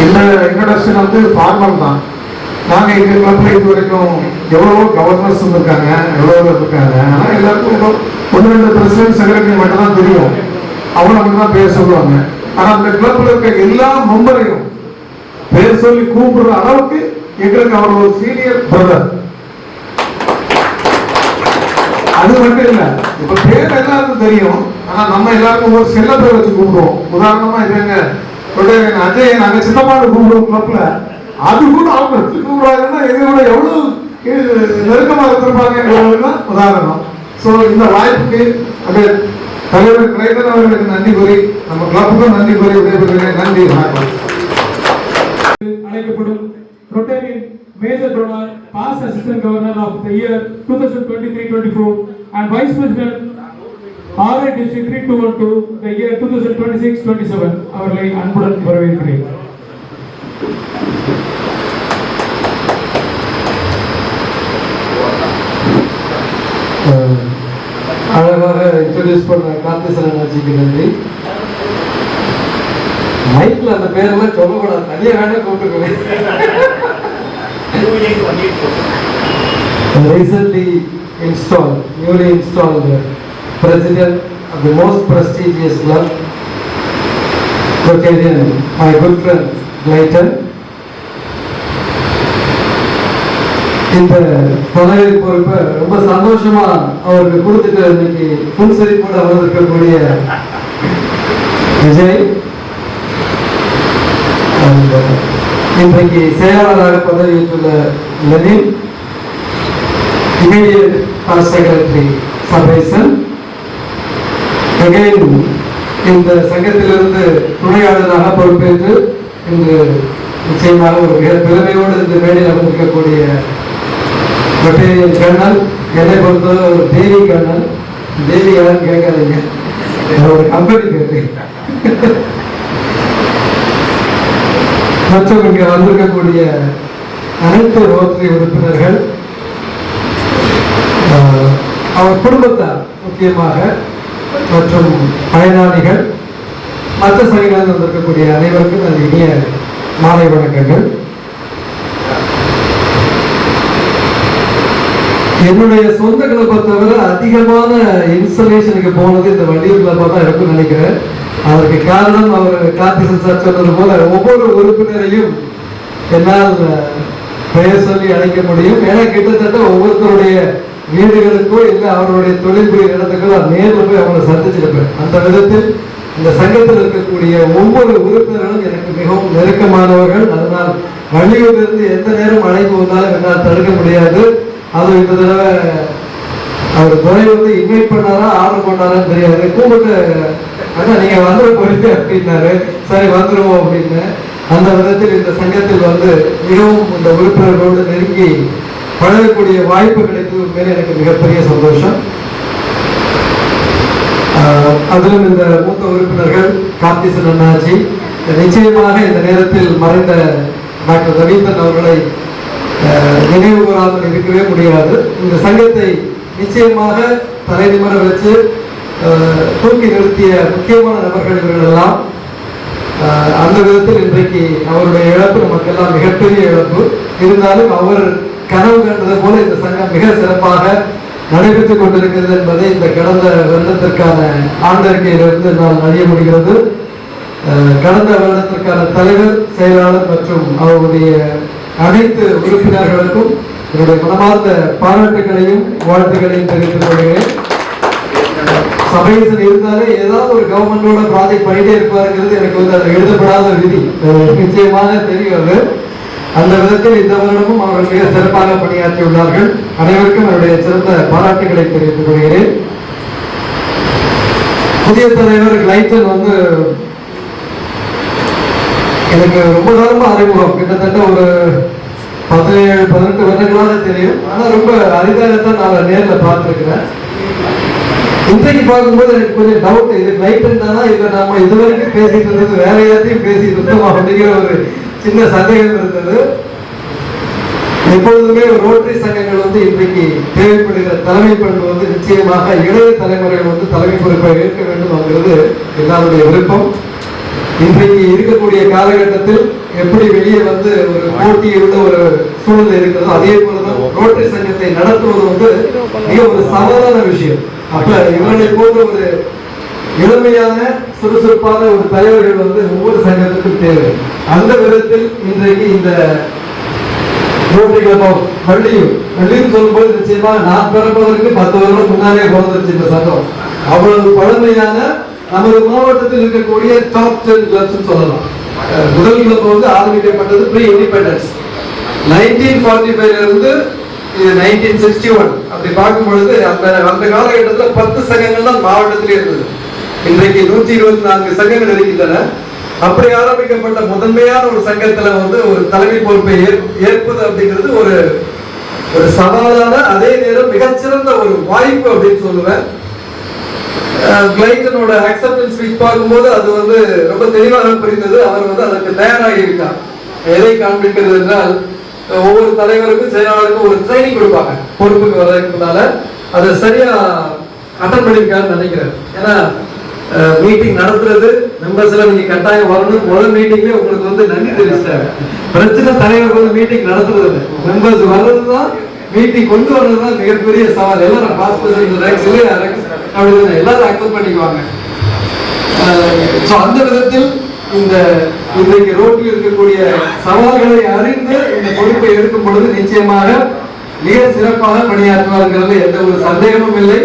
இந்த introduction வந்து formal தான். நாங்கள் எங்கள் கிளப்ல இது வரைக்கும் எவ்வளவோ governors இருக்காங்க, எவ்வளோ இருக்காங்க. ஆனால் எல்லாருக்கும் ஏதோ 1-2 பிரசிடென்ட் செக்ரட்டரி மட்டும் தான் தெரியும். அவங்க மட்டும் தான் பேர் சொல்லுவாங்க. ஆனால் அந்த கிளப்ல இருக்க எல்லா மெம்பரையும் பேர் சொல்லி கூப்பிடுற அளவுக்கு எங்களுக்கு அவர் ஒரு சீனியர் பிரதர். அது மட்டும் இல்ல, இப்ப பேர் எல்லாருக்கும் தெரியும். ஆனா நம்ம எல்லாருக்கும் ஒரு செல்ல பேர் வச்சு கூப்பிடுவோம். உதாரணமா இதுங்க அஜய், நாங்க சின்னப்பாடு கூப்பிடுவோம் கிளப்ல. அது கூட அவங்க கூப்பிடுறாங்கன்னா எங்களோட எவ்வளவு நெருக்கமா இருந்திருப்பாங்க உதாரணம். சோ இந்த வாய்ப்புக்கு அது தலைவர் கிளைடன் அவர்களுக்கு நன்றி கூறி, நம்ம கிளப்புக்கும் நன்றி கூறி விடைபெறுகிறேன். நன்றி, வணக்கம். அழைக்கப்படும் Rotarian major donor, past assistant governor of the year 2023-24 and vice president RI district 3212 the year 2026-27 அவர்களை அன்புடன் வரவேற்கிறேன். அழகாக இன்ட்ரோடியூஸ் பண்ண கார்த்திசன் அண்ணாச்சிக்கு நன்றி. மைக்ல அந்த பேரெல்லாம் சொல்லக்கூடாது, தனியா வேணா கூப்பிட்டுருக்கேன். Recently newly installed president of the most prestigious club, Rotarian, my good friend Clayton. இந்த பதவி பொறுப்பை ரொம்ப சந்தோஷமா அவருக்கு கொடுத்துட்டு இன்னைக்கு புன்சரிப்போடு அமர்ந்திருக்கக்கூடிய விஜய், இன்றைக்கு செயலாளராக பதவியேற்றுள்ள Lenin, immediate past secretary Sabesan, again இந்த சங்கத்திலிருந்து துணையாளராக பொறுப்பேற்று இன்று நிச்சயமாக ஒரு மிக பெருமையோடு இந்த மேடையில் அமர்ந்திருக்கக்கூடிய ரொட்டேரியன் கர்னல், என்னை பொறுத்தவரை ஒரு தேவி கர்னல். தேவி யாரும் கேட்காதீங்க, ஒரு கம்பெனி பேரு. மற்றும் இங்கே வந்திருக்கக்கூடிய அனைத்து ரோட்டரி உறுப்பினர்கள், அவர் குடும்பத்தார் முக்கியமாக, மற்றும் பயனாளிகள், மற்ற சங்கங்களில் வந்திருக்கக்கூடிய அனைவருக்கும் அது இனிய மாலை வணக்கங்கள். என்னுடைய சொந்த கிளப்பை தவிர அதிகமான இன்ஸ்டலேஷனுக்கு போனது இந்த வண்டியூர் கிளப்பா தான் இருக்குன்னு நினைக்கிறேன். அதற்கு காரணம் அவர் கார்த்திசன் சார் சொன்னது போல ஒவ்வொரு உறுப்பினரையும் என்னால் பெயர் சொல்லி அழைக்க முடியும். ஏன்னா கிட்டத்தட்ட ஒவ்வொருத்தருடைய வீடுகளுக்கோ இல்லை அவருடைய தொழில் புரிய இடத்துக்கோ நான் நேரில் போய் அவங்களை சந்திச்சிருப்பேன். அந்த விதத்தில் இந்த சங்கத்தில் இருக்கக்கூடிய ஒவ்வொரு உறுப்பினர்களும் எனக்கு மிகவும் நெருக்கமானவர்கள். அதனால் வள்ளியூரிலிருந்து எந்த நேரம் அழைப்பு வந்தாலும் என்னால் தடுக்க முடியாது. அதுவும் இந்த தடவை அவர் துறை வந்து இன்வைட் பண்ணாரா ஆர்டர் பண்ணாரான்னு தெரியாது, கூப்பிட்டு அண்ணா நீங்க வந்துட போறீங்க அப்படின்னாரு. சரி வந்துருவோம் அப்படின்னு. அந்த விதத்தில் இந்த சங்கத்தில் வந்து மிகவும் இந்த உறுப்பினர்களோடு நெருங்கி பழகக்கூடிய வாய்ப்பு கிடைத்தது உண்மையிலே எனக்கு மிகப்பெரிய சந்தோஷம். அதிலும் இந்த மூத்த உறுப்பினர்கள் கார்த்திசன் அண்ணாச்சி, நிச்சயமாக இந்த நேரத்தில் மறைந்த டாக்டர் ரவீந்திரன் அவர்களை நினைவு கூறாமல் இருக்கவே முடியாது. இந்த சங்கத்தை நிச்சயமாக தலைநிமிர வச்சு தூக்கி நிறுத்திய முக்கியமான நபர்கள் இவர்கள் எல்லாம். அந்த விதத்தில் இன்றைக்கு அவருடைய இழப்பு நமக்கெல்லாம் மிகப்பெரிய இழப்பு. இருந்தாலும் அவர் கனவு கண்டது போல இந்த சங்கம் மிக சிறப்பாக நடைபெற்றுக் கொண்டிருக்கிறது என்பதை இந்த கடந்த வருடத்திற்கான ஆண்டறிக்கையிலிருந்து என்னால் அறிய முடிகிறது. கடந்த வருடத்திற்கான தலைவர், செயலாளர் மற்றும் அவருடைய அனைத்து உறுப்பினர்களுக்கும் என்னுடைய மனமார்ந்த பாராட்டுகளையும் வாழ்த்துக்களையும் தெரிவித்துக் கொள்கிறேன். சபையில் இருந்தாலே ஏதாவது ஒரு கவர்மெண்டோட ப்ராஜெக்ட் பண்ணிட்டே இருப்பாருங்கிறது எனக்கு வந்து அது எழுதப்படாத விதி, நிச்சயமாக தெரியாது. அந்த விதத்தில் இந்த வருடமும் அவர்கள் மிக சிறப்பாக பணியாற்றியுள்ளார்கள். அனைவருக்கும் என்னுடைய சிறந்த பாராட்டுகளை தெரிவித்துக் கொள்கிறேன். புதிய தலைவர் கிளைட்டன் வந்து எனக்கு ரொம்ப காலமா அறிமுகம், கிட்டத்தட்ட ஒரு 17-18 வருடங்களாக தெரியும். ஆனா ரொம்ப அரிதாகத்தான் நான் நேரில் பார்த்துருக்கிறேன். இன்றைக்கு பார்க்கும்போது எனக்கு கொஞ்சம் டவுட், இது கிளைட்டன் தானா இல்லை நம்ம இதுவரைக்கும் பேசிட்டு இருந்தது வேற யாரையும் பேசிட்டு இருந்தோம் அப்படிங்கிற ஒரு சின்ன சந்தேகம் இருந்தது. எப்பொழுதுமே ரோட்டரி சங்கங்கள் வந்து இன்றைக்கு தேவைப்படுகிற தலைமை பண்பு வந்து நிச்சயமாக இளைய தலைமுறைகள் வந்து தலைமை பொறுப்பை ஏற்க வேண்டும் அப்படிங்கிறது எல்லாருடைய விருப்பம். இன்றைக்கு இருக்கக்கூடிய காலகட்டத்தில் எப்படி வெளியே வந்து ஒரு போட்டியுள்ள ஒரு சூழ்நிலை இருக்கிறதோ அதே போலதான் ரோட்டரி சங்கத்தை நடத்துவது வந்து மிக ஒரு சவாலான விஷயம். அப்ப இவர்களை போன்ற ஒரு இளமையான சுறுசுறுப்பான ஒரு தலைவர்கள் வந்து ஒவ்வொரு சங்கத்துக்கும் தேவை. அந்த விதத்தில் இன்றைக்கு இந்த ரோட்டரி கிளப் ஆஃப் வள்ளியூர் சொல்லும்போது நிச்சயமாக நான் பிறப்பதற்கு 10 வருடம் முன்னாலே பிறந்துருச்சு இந்த சங்கம். அவ்வளவு பழமையான நமது மாவட்டத்தில் இருக்கக்கூடிய டாப் 10 கிளப்ஸ் சொல்லலாம். முதல் கிளப் வந்து ஆரம்பிக்கப்பட்டது ப்ரீ இண்டிபெண்டன்ஸ் 1945 இருந்து 1961. அப்படி பார்க்கும் பொழுது அந்த காலகட்டத்தில் 10 சங்கங்கள் தான் மாவட்டத்திலே இருந்தது. இன்றைக்கு 124 சங்கங்கள் இருக்கின்றன. அப்படி ஆரம்பிக்கப்பட்ட முதன்மையான ஒரு சங்கத்துல வந்து ஒரு தலைமை பொறுப்பை ஏற்பது அப்படிங்கிறது ஒரு சவாலான அதே நேரம் மிகச்சிறந்த ஒரு வாய்ப்பு அப்படின்னு சொல்லுவேன். கிளைட்டனோட அக்செப்டன்ஸ் ஸ்பீச் பார்க்கும்போது அது வந்து ரொம்ப தெளிவாக புரிந்தது. அவர் வந்து அதற்கு தயாராகி இருக்கார். எதை காண்பிக்கிறது என்றால், ஒவ்வொரு தலைவருக்கும் செயலாளருக்கும் ஒரு ட்ரைனிங் கொடுப்பாங்க பொறுப்புக்கு வர்றதுக்கு முன்னால. அதை சரியா அட்டன் பண்ணிருக்காருன்னு நினைக்கிறேன். ஏன்னா மீட்டிங் நடத்துறது மெம்பர்ஸ் எல்லாம் நீங்க கட்டாயம் வரணும். முதல் மீட்டிங்லேயே உங்களுக்கு வந்து நன்றி தெரிவிச்சிட்டாங்க. பிரச்சனை தலைவர் வந்து மீட்டிங் நடத்துறது இல்லை, மெம்பர்ஸ் வர்றதுதான், மீட்டிங் கொண்டு வர்றதுதான் மிகப்பெரிய சவால். எல்லாரும் அப்படிதான் எல்லாரும் அக்செப்ட் பண்ணிக்குவாங்க. அந்த விதத்தில் இன்றைக்கு ரோட்டில் இருக்கக்கூடிய சவால்களை அறிந்து இந்த பொறுப்பை எடுக்கும் பொழுது நிச்சயமாக மிக சிறப்பாக பணியாற்றுவார்கள், எந்த ஒரு சந்தேகமும் இல்லை.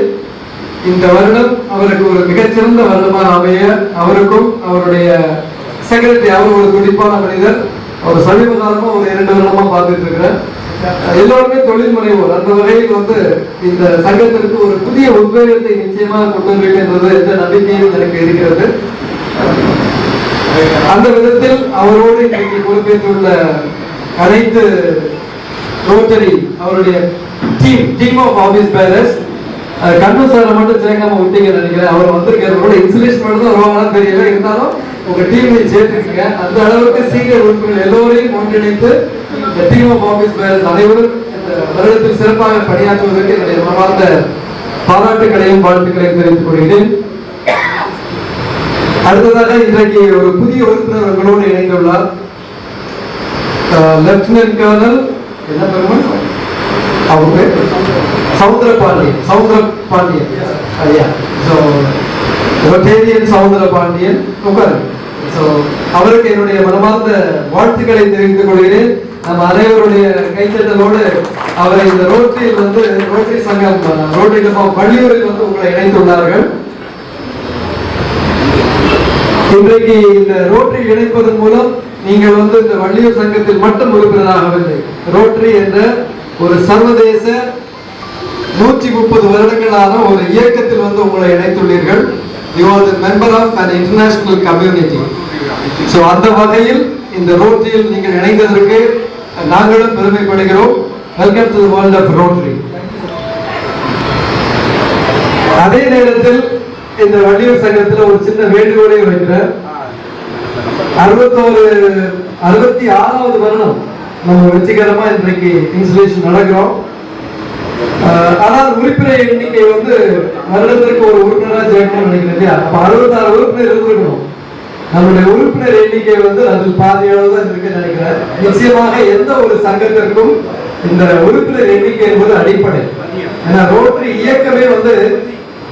இந்த வருடம் அவருக்கு ஒரு மிகச்சிறந்த வருடமாக அமைய அவருக்கும் அவருடைய செக்ரட்டரி, அவர் ஒரு துடிப்பான மனிதர். அவர் சமீப காலமா ஒரு 2 வருடமா பார்த்துட்டு இருக்கிறேன். எல்லோருமே தொழில் முனைவோர். அந்த வகையில் வந்து இந்த சங்கத்திற்கு ஒரு புதிய உத்வேகத்தை நிச்சயமாக கொண்டு வருகின்றது என்ற நம்பிக்கையும் எனக்கு இருக்கிறது. அந்த விதத்தில் அவரோடு இன்றைக்கு பொறுப்பேற்றுள்ள அனைத்து ரோட்டரி அவருடைய டீம் ஆஃப் ஆபீஸ் பேரர்ஸ், கண்ணு சாரை மட்டும் சேர்க்காம விட்டீங்கன்னு நினைக்கிறேன். அவர் வந்திருக்கிறவரோட இன்சுலேஷன் மட்டும் தான் வருவாங்கன்னு தெரியல, இருந்தாலும் உங்க டீம்ல சேர்த்துக்கீங்க. அந்த அளவுக்கு சீனியர் உறுப்பினர்கள் எல்லோரையும் ஒன்றிணைத்து இந்த டீம் ஆஃப் ஆபீஸ் பேரர்ஸ் அனைவரும் இந்த வருடத்தில் சிறப்பாக பணியாற்றுவதற்கு என்னுடைய மனமார்ந்த பாராட்டுகளையும் வாழ்த்துக்களையும் தெரிவித்துக் கொள்கிறேன். அடுத்ததாக இன்றைக்கு ஒரு புதிய உறுப்பினர் உங்களோடு இணைந்துள்ளார். லெப்டினன்ட் கர்னல் என்ன பெருமன் அவங்க சவுந்தரபாண்டியன் ஐயா. சவுந்தரபாண்டியன் அவருக்கு என்னுடைய மனமார்ந்த வாழ்த்துக்களை தெரிவித்துக் கொள்கிறேன். நம்ம அனைவருடைய கைத்தட்டலோடு அவரை இந்த ரோட்டரியில் வந்து ரோட்டரி சங்கம் ரோட்டரி வள்ளியூரில் வந்து உங்களை இணைத்துள்ளார்கள். இன்றைக்கு இந்த ரோட்டரி இணைப்பதன் மூலம் நீங்கள் வந்து இந்த வள்ளியூர் சங்கத்தில் மட்டும் உறுப்பினராகவில்லை, ரோட்டரி என்ற ஒரு சர்வதேச 130 வருடங்களான ஒரு இயக்கத்தில் வந்து உங்களை இணைத்துள்ளீர்கள். You are the member of an international community. So அந்த வகையில் இந்த ரோட்டரியில் நீங்கள் இணைந்ததற்கு நாங்களும் பெருமைப்படுகிறோம். Welcome to the world of Rotary. அதே நேரத்தில் இந்த வள்ளியூர் சங்கத்தில் ஒரு சின்ன வேண்டுகோளை வைக்கிறேன். 66வது வருடம் நம்ம வெற்றிகரமா இன்றைக்கு இன்ஸ்டலேஷன் நடக்கிறோம். ஆனால் உறுப்பினர் எண்ணிக்கை வந்து வருடத்திற்கு ஒரு உறுப்பினராக சேர்க்கணும்னு நினைக்கிறேன் இல்லையா? அப்ப 66 உறுப்பினர் இருந்திருக்கணும். நம்முடைய உறுப்பினர் எண்ணிக்கை வந்து அதில் பாதி அளவு தான் இருக்குன்னு நினைக்கிறேன். நிச்சயமாக எந்த ஒரு சங்கத்திற்கும் இந்த உறுப்பினர் எண்ணிக்கை என்பது அடிப்படை. ஏன்னா ரோட்டரி இயக்கமே வந்து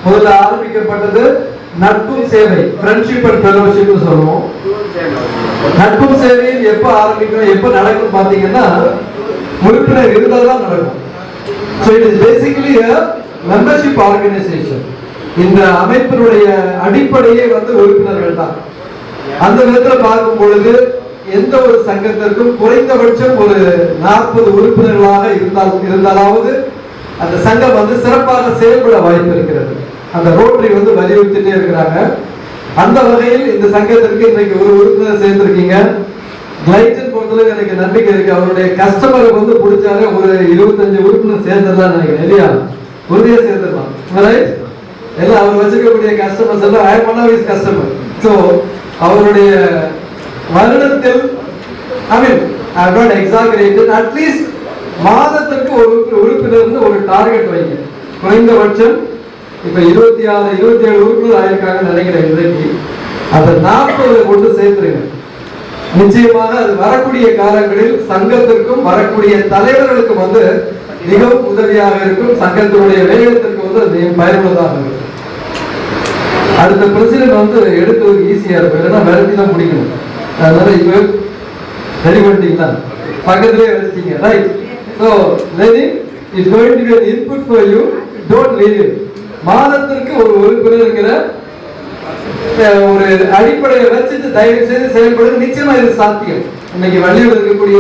முதல்ல ஆரம்பிக்கப்பட்டது நட்பும் சேவை, ஃப்ரெண்ட்ஷிப் அண்ட் ஃபெலோஷிப் சொல்லுவோம். நட்பும் சேவையில் எப்ப ஆரம்பிக்கும் எப்ப நடக்கும் பாத்தீங்கன்னா உறுப்பினர் இருந்தால் தான் நடக்கும். So it is basically a membership organization. இந்த அமைப்பினுடைய அடிப்படையே வந்து உறுப்பினர்கள் தான். அந்த விதத்தில் பார்க்கும் பொழுது எந்த ஒரு சங்கத்திற்கும் குறைந்தபட்சம் ஒரு 40 உறுப்பினர்களாக இருந்தாலாவது அந்த சங்கம் வந்து சிறப்பாக செயல்பட வாய்ப்பு இருக்கிறது. அந்த ரோட்டரி வந்து வலியுறுத்திட்டே இருக்கிறாங்க. அந்த வகையில் இந்த சங்கத்திற்கு இன்றைக்கு ஒரு உறுப்பினர் சேர்ந்திருக்கீங்க. கிளைட்டன் பொறுத்தளவு எனக்கு நம்பிக்கை இருக்கு. அவருடைய கஸ்டமரை வந்து பிடிச்சாலே ஒரு 25 உறுப்பினர் சேர்ந்துடலாம் நினைக்கிறேன் இல்லையா? உறுதியா சேர்ந்துடலாம். எல்லாம் அவர் வச்சிருக்கக்கூடிய கஸ்டமர்ஸ் எல்லாம் I am one of his customer. So அவருடைய வருடத்தில் ஐ நாட் எக்ஸாகரேட்டட், அட்லீஸ்ட் மாதத்திற்கு ஒரு உறுப்பினர் ஒரு டார்கெட் வைங்க. குறைந்தபட்சம் இப்ப 26 27 உறுப்பினர் ஆயிருக்காங்கன்னு நினைக்கிறேன் இன்றைக்கு. அதை 40 கொண்டு சேர்த்துருங்க. நிச்சயமாக அது வரக்கூடிய காலங்களில் சங்கத்திற்கும் வரக்கூடிய தலைவர்களுக்கும் வந்து மிகவும் உதவியாக இருக்கும். சங்கத்தினுடைய வேகத்திற்கு வந்து அது பயனுள்ளதாக இருக்கும். அடுத்த பிரசிடென்ட் வந்து எடுக்கிறது ஈஸியா இருக்கும், இல்லைன்னா விரட்டி தான் முடிக்கணும். அதனால இப்ப ரெடி பண்ணிட்டீங்களா? பக்கத்திலே வச்சுட்டீங்க, right? So Lenin is going to be an input for you. Don't leave it. மாதத்திற்கு ஒரு உறுப்பினர்ங்கிற ஒரு அடிப்படையை வச்சுட்டு தயவு செய்து செயல்படுறது நிச்சயமா இது சாத்தியம். இன்னைக்கு வள்ளியூர் இருக்கக்கூடிய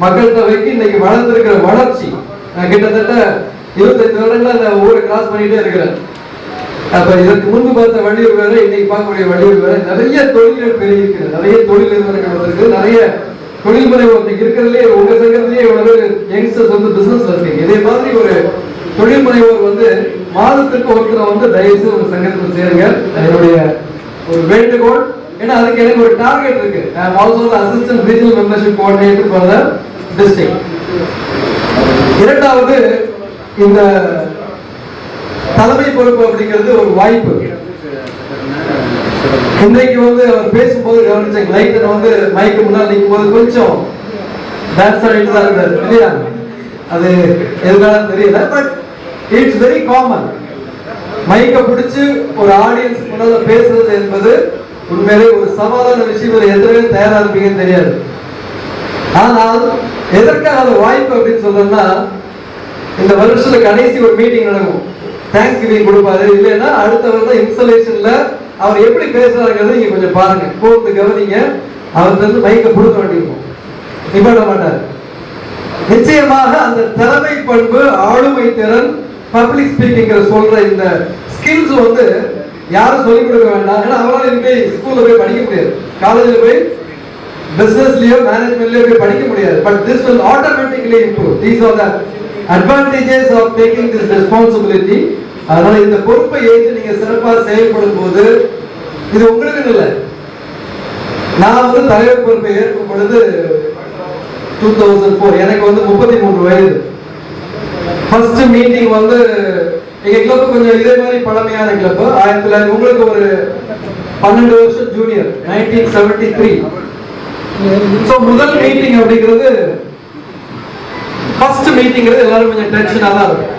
மக்கள் தொகைக்கு இன்னைக்கு வளர்ந்திருக்கிற வளர்ச்சி கிட்டத்தட்ட 25 வருடங்களா அந்த ஊரை கிராஸ் பண்ணிட்டே இருக்கிறேன். அப்ப இதற்கு முன்பு பார்த்த வள்ளியூர் வேற, இன்னைக்கு பார்க்கக்கூடிய வள்ளியூர் வேற. நிறைய தொழில்கள் பெருகி இருக்கிறது, நிறைய தொழில் நிறுவனங்கள் வந்திருக்கு, நிறைய தொழில் முனைவோர் இருக்கிறதுலே உங்க சங்கத்திலேயே எவ்வளவு யங்ஸ்டர்ஸ் வந்து பிசினஸ் இருக்கீங்க. இதே மாதிரி ஒரு தொழில் முனைவோர் வந்து மாதத்துக்கு ஒருத்தரை வந்து தயவுசெய்து ஒரு சங்கத்தில் சேருங்க. என்னுடைய ஒரு வேண்டுகோள். ஏன்னா அதுக்கு எனக்கு ஒரு டார்கெட் இருக்கு. I am also the assistant regional membership coordinator for the district. இரண்டாவது, இந்த தலைமை பொறுப்பு அப்படிங்கிறது ஒரு வாய்ப்பு. இன்றைக்கு வந்து அவர் பேசும்போது கவனிச்சேன், லைட்டர் வந்து மைக்கு முன்னால் நிற்கும் போது கொஞ்சம் டான்ஸ் ஆடிட்டு தான் இருந்தார் இல்லையா? அது எதுனால தெரியல, பட் இட்ஸ் வெரி காமன். மைக்கை பிடிச்சு ஒரு ஆடியன்ஸ் முன்னால பேசுறது என்பது உண்மையிலே ஒரு சவாலான விஷயம். எத்தனை பேர் தயாரா இருப்பீங்கன்னு தெரியாது. ஆனால் எதற்காக அந்த வாய்ப்பு அப்படின்னு சொல்றேன்னா, இந்த வருஷத்துல கடைசி ஒரு மீட்டிங் நடக்கும், தேங்க்ஸ் கிவிங் கொடுப்பாரு. இல்லைன்னா அடுத்த வருடம் இன்ஸ்டலேஷன்ல அவர் எப்படி பேசுறாங்கிறது நீங்க கொஞ்சம் பாருங்க, கூர்ந்து கவனிங்க. அவர்கிட்ட இருந்து மைக்கை கொடுக்க வேண்டியிருக்கும், நிப்பாட்ட மாட்டாரு. நிச்சயமாக அந்த தலைமை பண்பு, ஆளுமை திறன், பப்ளிக் ஸ்பீக்கிங் சொல்ற இந்த ஸ்கில்ஸ் வந்து யாரும் சொல்லிக் கொடுக்க வேண்டாம். ஏன்னா அவரால் இனிமே ஸ்கூல்ல போய் படிக்க முடியாது, காலேஜ்ல போய் பிசினஸ்லயோ மேனேஜ்மெண்ட்லயோ போய் படிக்க முடியாது. But this will automatically improve. These are the advantages of taking this responsibility. அதனால இந்த பொறுப்பை ஏற்று நீங்க சிறப்பாக செயல்படும் போது, இது உங்களுக்கு இல்லை. நான் வந்து தலைவர் பொறுப்பை ஏற்கும் பொழுது 2004, எனக்கு வந்து 33 வயது. ஃபர்ஸ்ட் மீட்டிங் வந்து எங்க கிளப் கொஞ்சம் இதே மாதிரி பழமையான கிளப். 1900 உங்களுக்கு ஒரு 12 வருஷம் ஜூனியர், 1973. சோ முதல் மீட்டிங் அப்படிங்கிறது, ஃபர்ஸ்ட் மீட்டிங்கிறது எல்லாரும் கொஞ்சம் டென்ஷனா தான் இருக்கும்.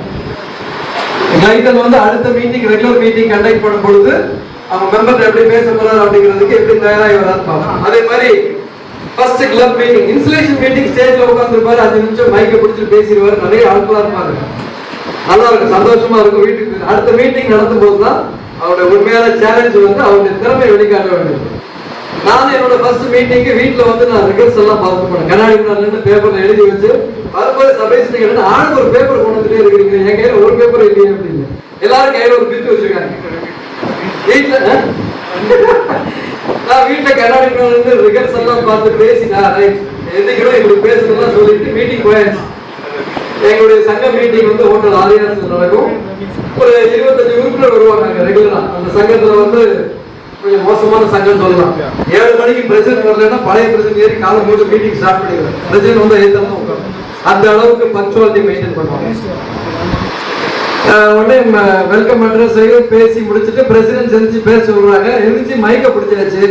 கிளைடன் வந்து அடுத்த மீட்டிங், ரெகுலர் மீட்டிங் கண்டக்ட் பண்ணும் பொழுது அவங்க மெம்பர் எப்படி பேச போறாரு அப்படிங்கிறதுக்கு எப்படி தயாராகி வராது. அதே மாதிரி first club meeting, installation meeting ஸ்டேஜ்ல உட்கார்ந்துருப்பாரு, 5 நிமிஷம் மைக்கை பிடிச்சி பேசிடுவாரு. நிறைய ஆட்களா இருப்பாங்க, நல்லா இருக்கும், சந்தோஷமா இருக்கும். வீட்டுக்கு அடுத்த மீட்டிங் நடத்தும் போதுதான் அவருடைய உண்மையான சேலஞ்ச் வந்து அவருடைய திறமை வெளிக்காட்ட வேண்டும். நான் என்னோட ஃபர்ஸ்ட் மீட்டிங்கு வீட்டுல வந்து நான் ரிகர்ஸ் எல்லாம் பார்த்து போனேன். கண்ணாடி முன்னாடி பேப்பர்ல எழுதி வச்சு வரும்போது சபேஷ் ஆளுக்கு ஒரு பேப்பர் கொண்டு வந்துட்டே இருக்கிறீங்க, என் கையில ஒரு பேப்பர் இல்லையே அப்படின்னு. எல்லாரும் கையில ஒரு பித்து வச்சிருக்காங்க. வீட்டுல நான் வீட்டுல கண்ணாடி முன்னாடி ரிகர்ஸ் எல்லாம் பார்த்து பேசினா எதுக்கிறோம் இப்படி பேசுறதெல்லாம் சொல்லிட்டு மீட்டிங் போயாச்சு. எங்களுடைய சங்க மீட்டிங் வந்து ஹோட்டல் ஆரியாஸ்ல நடக்கும். ஒரு 25 உறுப்பினர் வருவாங்க ரெகுலரா. அந்த சங்கத்துல வந்து கொஞ்சம் மோசமான சங்கம் சொல்லலாம். 7 மணிக்கு பிரசிடன்ட் வரலன்னா பழைய பிரசிடன்ட் ஏறி காலம் போட்டு மீட்டிங் ஸ்டார்ட் பண்ணிடுவாங்க. பிரசிடன்ட் வந்து ஏதாவது உட்காரும். அந்த அளவுக்கு பங்க்சுவாலிட்டி மெயின்டைன் பண்ணுவாங்க. உடனே வெல்கம் அட்ரஸ் பேசி முடிச்சுட்டு பிரசிடன்ட் செஞ்சு பேச சொல்றாங்க. எழுந்துச்சு மைக்க பிடிச்சாச்சு.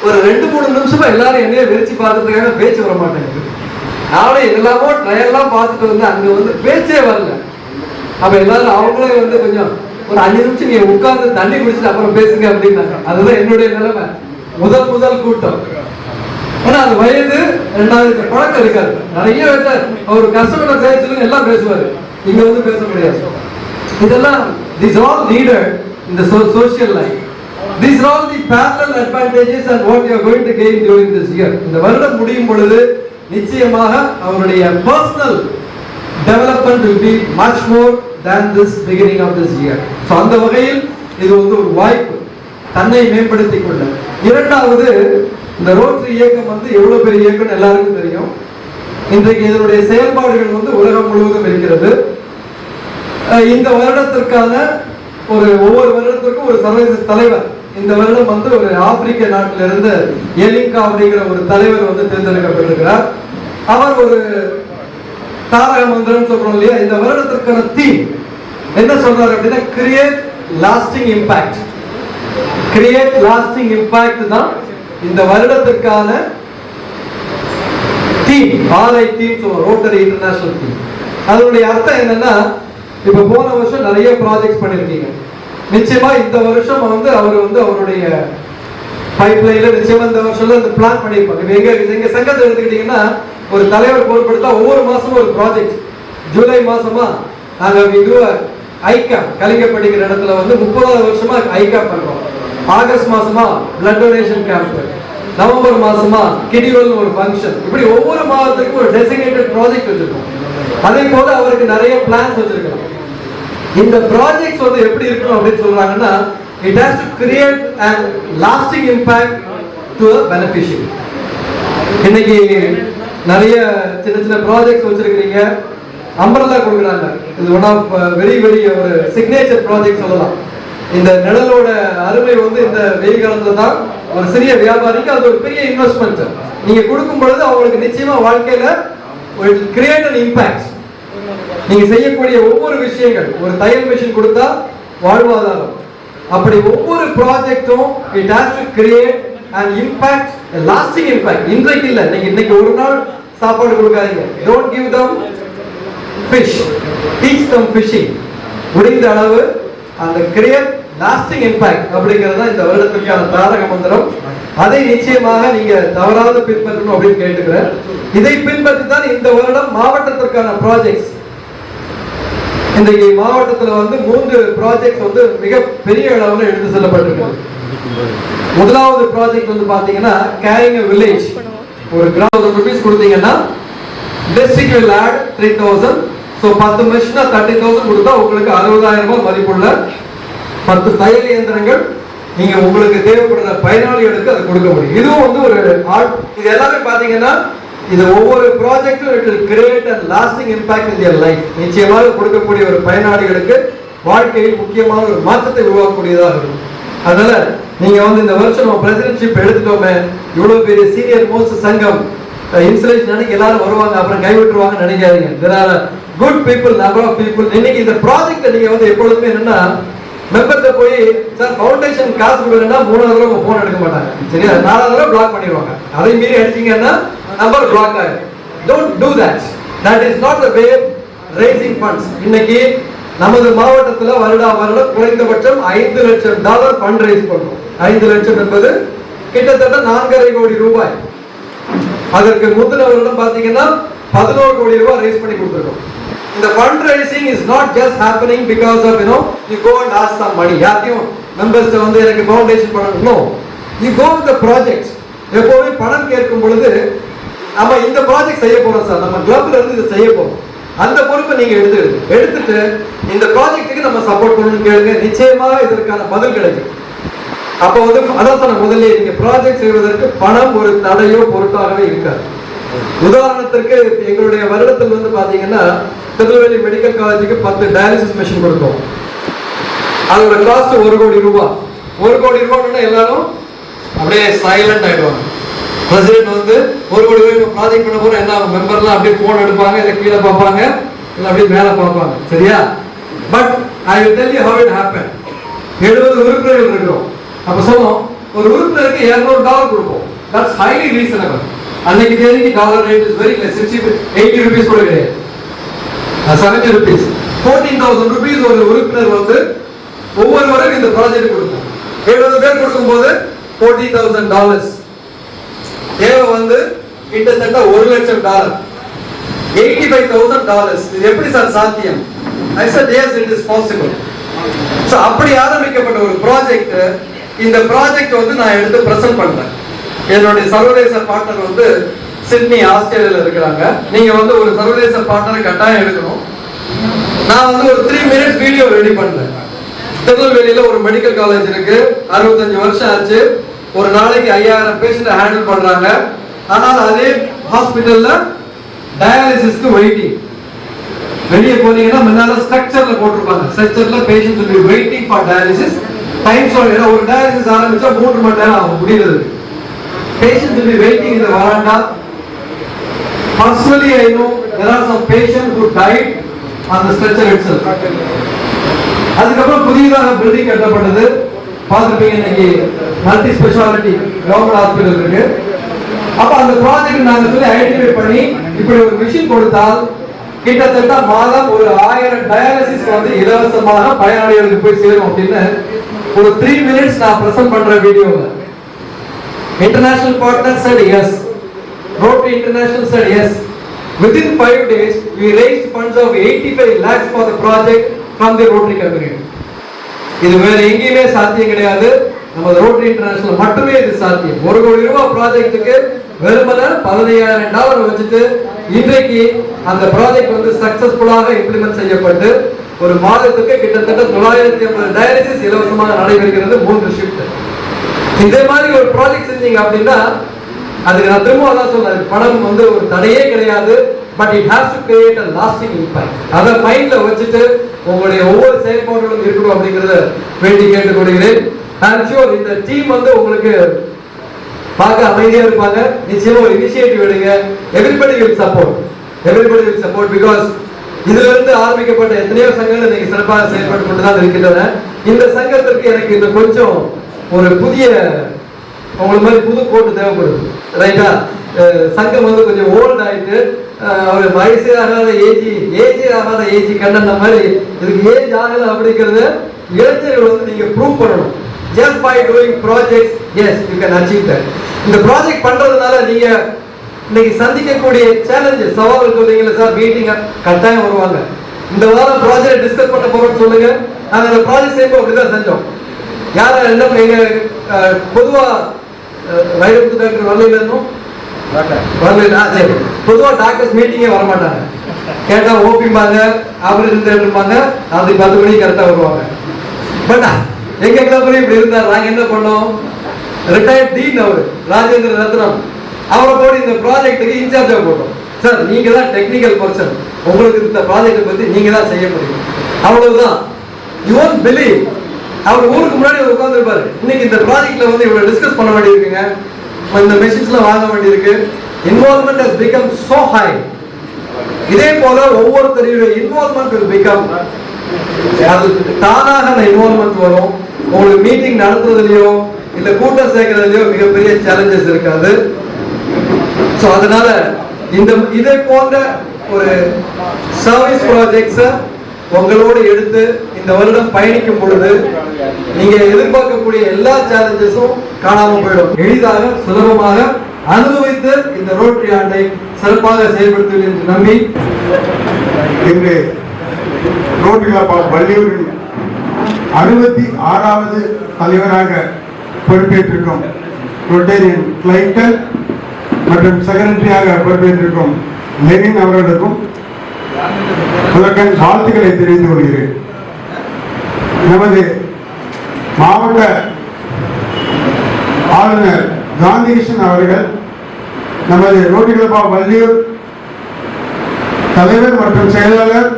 ஒரு 2-3 நிமிஷமா எல்லாரும் என்னைய விரிச்சு பார்த்துட்டு பேச்சு வர மாட்டேங்குது. நாளை எல்லாமோ ட்ரையெல்லாம் பார்த்துட்டு வந்து அங்க வந்து பேச்சே வரல. அப்ப எல்லாரும் அவங்களே வந்து கொஞ்சம் ஒரு 5 நிமிஷம் நீங்க உட்கார்ந்து தண்ணி குடிச்சிட்டு அப்புறம் பேசுங்க அப்படின்னாங்க. அதுதான் என்னுடைய நிலைமை. முதல் கூட்டம். ஆனா அது வயது 2வது பழக்கம் இருக்காது. நிறைய அவர் கஷ்டப்பட்ட பேசுறது எல்லாம் பேசுவாரு, இங்க வந்து பேச முடியாது. இதெல்லாம் these are all needed in the social life. These are all the parallel advantages and what you are going to gain during this year. இந்த வருடம் முடியும் பொழுது நிச்சயமாக அவருடைய personal development will be much more than this beginning of this year. So அந்த வகையில் இது வந்து ஒரு வாய்ப்பு, தன்னை மேம்படுத்திக் கொள்ள. இரண்டாவது, இந்த ரோட்டரி இயக்கம் வந்து எவ்வளவு பெரிய இயக்கம் எல்லாருக்கும் தெரியும். இன்றைக்கு இதனுடைய செயல்பாடுகள் வந்து உலகம் முழுவதும் இருக்கிறது. இந்த வருடத்திற்கான ஒவ்வொரு வருடத்திற்கும் ஒரு சர்வதேச தலைவர். இந்த வருடம் வந்து ஒரு ஆப்பிரிக்க நாட்டிலிருந்து எலிங்கா அப்படிங்கிற ஒரு தலைவர் வந்து தேர்ந்தெடுக்கப்பட்டிருக்கிறார். அவர் ஒரு தாரக மந்திரம் சொல்றோம் இல்லையா, இந்த வருடத்திற்கான தீம் என்ன சொல்றாரு அப்படின்னா, create lasting impact. Create lasting impact தான் இந்த வருடத்திற்கான தீம். ஆலை தீம் சொல்றோம், ரோட்டரி இன்டர்நேஷனல் தீம். அதனுடைய அர்த்தம் என்னன்னா, இப்ப போன வருஷம் நிறைய ப்ராஜெக்ட்ஸ் பண்ணிருக்கீங்க. நிச்சயமா இந்த வருஷம் வந்து அவர் வந்து அவருடைய பைப்லைன்ல நிச்சயமா இந்த வருஷம் இந்த பிளான் பண்ணிருப்பாங்க. எங்க சங்கத்தை எடுத்துக்கிட்டீங்கன்னா, ஒரு தலைவர் பொறுப்படுத்தா ஒவ்வொரு மாசமும் ஒரு ப்ராஜெக்ட். ஜூலை மாசமா நாங்க ஐகா கலிங்கப்பட்டிக்கிற இடத்துல வந்து 30வது வருஷமா ஐகா பண்றோம். ஆகஸ்ட் மாசமா பிளட் டொனேஷன் கேம்ப், நவம்பர் மாசமா கிடிவல் ஒரு ஃபங்க்ஷன். இப்படி ஒவ்வொரு மாதத்துக்கும் ஒரு டெசிக்னேட்டட் ப்ராஜெக்ட் வச்சிருக்கோம். அதே போல அவருக்கு நிறைய பிளான்ஸ் வச்சிருக்கலாம். இந்த ப்ராஜெக்ட்ஸ் வந்து எப்படி இருக்கணும் அப்படின்னு சொல்றாங்கன்னா, it has to create a lasting impact to a beneficiary. இன்னைக்கு நிறைய சின்ன சின்ன ப்ராஜெக்ட்ஸ் வச்சிருக்கீங்க. அம்பர்லா கொடுக்குறாங்க. இது ஒன் ஆஃப் வெரி ஒரு சிக்னேச்சர் ப்ராஜெக்ட் சொல்லலாம். இந்த நிழலோட அருமை வந்து இந்த வெயில் காலத்துல தான் ஒரு சிறிய வியாபாரிக்கு அது ஒரு பெரிய இன்வெஸ்ட்மெண்ட். நீங்க கொடுக்கும் பொழுது அவங்களுக்கு நிச்சயமா வாழ்க்கையில ஒரு கிரியேட் அன் இம்பாக்ட். நீங்க செய்யக்கூடிய ஒவ்வொரு விஷயங்கள், ஒரு தையல் மிஷின் கொடுத்தா வாழ்வாதாரம், அப்படி ஒவ்வொரு ப்ராஜெக்டும் it has to create an impact, lasting impact. இன்றைக்கு இல்ல, நீங்க இன்னைக்கு ஒரு நாள் சாப்பாடு கொடுக்காதீங்க. Don't give them fish, teach them fishing. முடிந்த அளவு அந்த கிரியேட் லாஸ்டிங் இம்பாக்ட் அப்படிங்கிறது தான் இந்த வருடத்திற்கான தாரக மந்திரம். அதை நிச்சயமாக நீங்க தவறாத பின்பற்றணும் அப்படின்னு கேட்டுக்கிறேன். இதை பின்பற்றி தான் இந்த வருடம் மாவட்டத்திற்கான ப்ராஜெக்ட்ஸ், இன்றைக்கு மாவட்டத்தில் வந்து 3 ப்ராஜெக்ட் வந்து மிக பெரிய அளவில் எடுத்து செல்லப்பட்டிருக்கு. முதலாவது ப்ராஜெக்ட் வந்து பாத்தீங்கன்னா கேரிங் a village. ஒரு கிராமம் ரூபீஸ் கொடுத்தீங்கன்னா டிஸ்ட்ரிக்ட் will add 3000. ஸோ 10 மெஷினா 30,000 கொடுத்தா உங்களுக்கு 60,000 ரூபாய் மதிப்புள்ள 10 தையல் இயந்திரங்கள் நீங்க உங்களுக்கு தேவைப்படுற பயனாளிகளுக்கு அதை கொடுக்க முடியும். இதுவும் வந்து ஒரு ஆர்ட். இது எல்லாமே பாத்தீங்கன்னா இது ஒவ்வொரு ப்ராஜெக்டும் it will create a lasting impact in their life. நிச்சயமாக கொடுக்கக்கூடிய ஒரு பயனாளிகளுக்கு வாழ்க்கையில் முக்கியமான ஒரு மாற்றத்தை உருவாக்கக்கூடியதாக இருக்கும். அதனால நீங்க வந்து இந்த வருஷம் நம்ம பிரசிடென்ட்ஷிப் எடுத்துட்டோமே, இவ்வளவு பெரிய சீனியர் மோஸ்ட் சங்கம் இன்ஸ்டலேஷன் அன்னைக்கு எல்லாரும் வருவாங்க, அப்புறம் கைவிட்டுருவாங்க நினைக்காதீங்க. there are good people, number of people. இன்னைக்கு இந்த ப்ராஜெக்ட் நீங்க வந்து எப்பொழுதுமே என்னன்னா மெம்பர்ட்ட போய் சார் ஃபவுண்டேஷன் காசு கொடுக்கலன்னா 3வது தடவை உங்க போன் எடுக்க மாட்டாங்க, சரியா? 4வது தடவை பிளாக் பண்ணிடுவாங்க. அதை மீறி அடிச்சீங்கன்னா நம்பர் பிளாக் ஆயிடும். Don't do that. That is not the way raising funds. இன்னைக்கு நமது மாவட்டத்துல வருடம் குறைந்தபட்சம் $5 லட்சம் ஃபண்ட் ரைஸ் பண்றோம். 5 லட்சம் என்பது கிட்டத்தட்ட 4.5 கோடி ரூபாய். அதற்கு முந்தின வருடம் பாத்தீங்கன்னா 11 கோடி ரூபாய் ரைஸ் பண்ணி கொடுத்துருக்கோம். இந்த fund raising is not just happening because of you go and ask some money. யாரையும் மெம்பர்ஸ் வந்து எனக்கு ஃபவுண்டேஷன் பண்ணணும். No, you go with the project. எப்போதுமே பணம் கேட்கும் பொழுது நம்ம இந்த ப்ராஜெக்ட் செய்ய போறோம் சார், நம்ம கிளப்ல இருந்து இதை செய்ய போறோம், அந்த பொறுப்பை நீங்க எடுத்துட்டு இந்த ப்ராஜெக்ட்டுக்கு நம்ம சப்போர்ட் பண்ணணும்னு கேளுங்க. நிச்சயமாக இதற்கான பதில் கிடைக்கும். அப்போ வந்து அதான் சொன்ன முதல்ல, நீங்க ப்ராஜெக்ட் செய்வதற்கு பணம் ஒரு தடையோ பொருட்டாகவே இருக்காது. உதாரணத்திற்கு எங்களுடைய வருடத்தில் வந்து பாத்தீங்கன்னா திருநெல்வேலி மெடிக்கல் காலேஜுக்கு 10 டயாலிசிஸ் மிஷின் கொடுத்தோம். அதோட காஸ்ட் 1 கோடி ரூபாய். 1 கோடி ரூபாய்னா எல்லாரும் அப்படியே சைலண்ட் ஆயிடுவாங்க. பிரசிடென்ட் வந்து 1 கோடி ரூபாய் ப்ராஜெக்ட் பண்ண போறோம், என்ன மெம்பர்லாம் அப்படியே போன் எடுப்பாங்க, இல்ல கீழே பார்ப்பாங்க, இல்ல அப்படியே மேல பார்ப்பாங்க, சரியா? But I will tell you how it happen. 70 உறுப்பினர்கள் இருக்கிறோம். அப்ப சொன்னோம் ஒரு உறுப்பினருக்கு $200 கொடுப்போம். That's highly reasonable. அன்னைக்கு தேதிக்கு dollar rate is very less. 80 rupees கூட கிடையாது, 70 ரூபீஸ். 14,000 ரூபீஸ் ஒரு உறுப்பினர் வந்து ஒவ்வொருவரும் இந்த ப்ராஜெக்ட் கொடுப்போம். 70 பேர் கொடுக்கும்போது $40,000. தேவை வந்து கிட்டத்தட்ட $1 லட்சம், $85,000. இது எப்படி சார் சாத்தியம்? I said yes, it is possible. So அப்படி ஆரம்பிக்கப்பட்ட ஒரு ப்ராஜெக்ட், இந்த ப்ராஜெக்ட் வந்து நான் எடுத்து பிரசன்ட் பண்றேன். என்னுடைய சர்வதேச பார்ட்னர் வந்து சிட்னி ஆஸ்திரேலியால இருக்கிறாங்க. நீங்க வந்து ஒரு சர்வதேச பார்ட்னரை கட்டாயம் எடுக்கணும். நான் வந்து ஒரு 3 minutes வீடியோ ரெடி பண்றேன். திருநெல்வேலியில ஒரு மெடிக்கல் காலேஜ் இருக்கு, 65 வருஷம் ஆச்சு. ஒரு நாளைக்கு 5000 பேஷண்ட் ஹேண்டில் பண்றாங்க. ஆனால் அதே ஹாஸ்பிட்டல்ல டயாலிசிஸ்க்கு வெயிட்டிங். வெளியே போனீங்கன்னா முன்னால ஸ்ட்ரக்சர்ல போட்டிருப்பாங்க, ஸ்ட்ரக்சர்ல patient will be waiting for dialysis. Time சொல்ல ஒரு டயாலிசிஸ் ஆரம்பிச்சா 3 மணி நேரம் ஆகும் முடியறது. Patients will be waiting in the veranda. Personally, I know there are some patients who died on the stretcher itself. அதுக்கப்புறம் புதியதாக பில்டிங் கட்டப்பட்டது. பார்த்துருப்பீங்க, இன்னைக்கு மல்டி ஸ்பெஷாலிட்டி கவர்மெண்ட் ஹாஸ்பிட்டல் இருக்கு. அப்ப அந்த ப்ராஜெக்ட் நாங்க சொல்லி ஐடென்டிஃபை பண்ணி இப்படி ஒரு மிஷின் கொடுத்தால் கிட்டத்தட்ட மாதம் ஒரு 1000 டயாலிசிஸ் வந்து இலவசமாக பயனாளிகளுக்கு போய் சேரும் அப்படின்னு ஒரு 3 minutes நான் பிரசன்ட் பண்ற வீடியோல. International partner said yes. Rotary International said yes. Within 5 days, we raised funds of 85 lakhs for the project from the Rotary community. இது வேற எங்கேயுமே சாத்தியம் கிடையாது, நம்ம ரோட்டரி இன்டர்நேஷனல் மட்டுமே இது சாத்தியம். 1 கோடி ரூபாய் ப்ராஜெக்ட்டுக்கு வெறுமனே $15,000 வச்சுட்டு இன்றைக்கு அந்த ப்ராஜெக்ட் வந்து சக்சஸ்ஃபுல்லாக இம்ப்ளிமெண்ட் செய்யப்பட்டு ஒரு மாதத்துக்கு கிட்டத்தட்ட 950 டயாலிசிஸ் இலவசமாக நடைபெறுகிறது, 3 ஷிஃப்ட். இதே மாதிரி ஒரு ப்ராஜெக்ட் செஞ்சீங்க அப்படின்னா அதுக்கு நான் திரும்ப அதான் சொன்னேன், பணம் வந்து ஒரு தடையே கிடையாது. But it has to create a lasting impact. அதை மைண்ட்ல வச்சுட்டு உங்களுடைய ஒவ்வொரு செயல்பாடுகளும் இருக்கணும் அப்படிங்கறத வேண்டி கேட்டுக்கொள்கிறேன். ஐம் ஷூர் இந்த டீம் வந்து உங்களுக்கு பார்க்க அமைதியா இருப்பாங்க. நிச்சயமா ஒரு இனிஷியேட்டிவ் எடுங்க. எவ்ரிபடி வில் சப்போர்ட் பிகாஸ் இதுல இருந்து ஆரம்பிக்கப்பட்ட எத்தனையோ சங்கங்கள் நீங்க சிறப்பாக செயல்பட்டு கொண்டுதான் இருக்கின்றன. இந்த சங்கத்திற்கு எனக்கு இந்த கொஞ்சம் ஒரு புதிய உங்களுக்கு மாதிரி புது கோட்டு தேவைப்படுது, ரைட்டா? சங்கம் வந்து கொஞ்சம் ஓல்ட் ஆயிட்டு ஒரு வயசே ஆகாத ஏஜி கண்ட மாதிரி இதுக்கு ஏஜ் ஆகல அப்படிங்கறது இளைஞர்கள் வந்து நீங்க ப்ரூவ் பண்ணணும். Just by doing projects, yes, you can achieve that. இந்த ப்ராஜெக்ட் பண்றதுனால நீங்க இன்னைக்கு சந்திக்கக்கூடிய சேலஞ்சஸ் சவால்கள் சொல்றீங்களா சார்? மீட்டிங் கட்டாயம் வருவாங்க. இந்த வாரம் ப்ராஜெக்ட் டிஸ்கஸ் பண்ண போறோம்னு சொல்லுங்க. நாங்க அந்த ப்ராஜெக்ட் செய்யும்போது அப்படிதான் செஞ்சோம். யார என்ன எங்க பொதுவா வைரமுத்து டாக்டர் வரலாம் சரி, பொதுவா டாக்டர்ஸ் மீட்டிங்கே வர மாட்டாங்க. கேட்டா ஓபிப்பாங்க, ஆபரேஷன் இருப்பாங்க, அது 10 மணிக்கு கரெக்டா வருவாங்க. பட் எங்க கிளப்ல இப்படி இருந்தார். நாங்க என்ன பண்ணோம், ரிட்டையர்ட் டீன் அவர் ராஜேந்திர ரத்னம் அவரை போய் இந்த ப்ராஜெக்ட்டுக்கு இன்சார்ஜா போட்டோம். சார் நீங்க தான் டெக்னிக்கல் பர்சன், உங்களுக்கு இந்த ப்ராஜெக்ட் பத்தி நீங்க தான் செய்ய முடியும். அவ்வளவுதான். யூ ஒன்ட் பிலீவ், அவர் ஊருக்கு முன்னாடி உட்கார்ந்துருப்பாரு. இன்னைக்கு இந்த ப்ராஜெக்ட்ல வந்து இவ்வளவு டிஸ்கஸ் பண்ண வேண்டியிருக்குங்க, இந்த மெஷின்ஸ்லாம் வாங்க வேண்டியிருக்கு. Involvement has become so high. இதே போல ஒவ்வொருத்தருடைய இன்வால்வ்மெண்ட் will become, அது தானாக அந்த இன்வால்வ்மெண்ட் வரும். உங்களுக்கு மீட்டிங் நடத்துறதுலயோ இல்ல கூட்டம் சேர்க்கறதுலயோ மிகப்பெரிய சேலஞ்சஸ் இருக்காது. சோ அதனால இந்த இதே போன்ற ஒரு சர்வீஸ் ப்ராஜெக்ட்ஸை உங்களோடு எடுத்து இந்த வருடம் பயணிக்கும் பொழுது நீங்க எதிர்பார்க்கக்கூடிய எல்லா சேலஞ்சஸும் காணாமல் போயிடும். எளிதாக சுலபமாக அனுபவித்து இந்த ரோட்டரி ஆண்டை சிறப்பாக செயல்படுத்துவேன் என்று நம்பி இன்று ரோட்டரி கிளப் ஆஃப் வள்ளியூரின் 66வது தலைவராக பொறுப்பேற்றிருக்கும் ரொட்டேரியன் கிளைட்டன் மற்றும் செக்ரட்டரியாக பொறுப்பேற்றிருக்கும் லெனின் அவர்களுக்கும் முதற்கண் வாழ்த்துக்களை தெரிவித்துக் கொள்கிறேன். நமது மாவட்ட ஆளுநர் காந்திகிருஷ்ணன் அவர்கள் நமது ரோட்டரி கிளப் ஆஃப் வள்ளியூர் தலைவர் மற்றும் செயலாளர்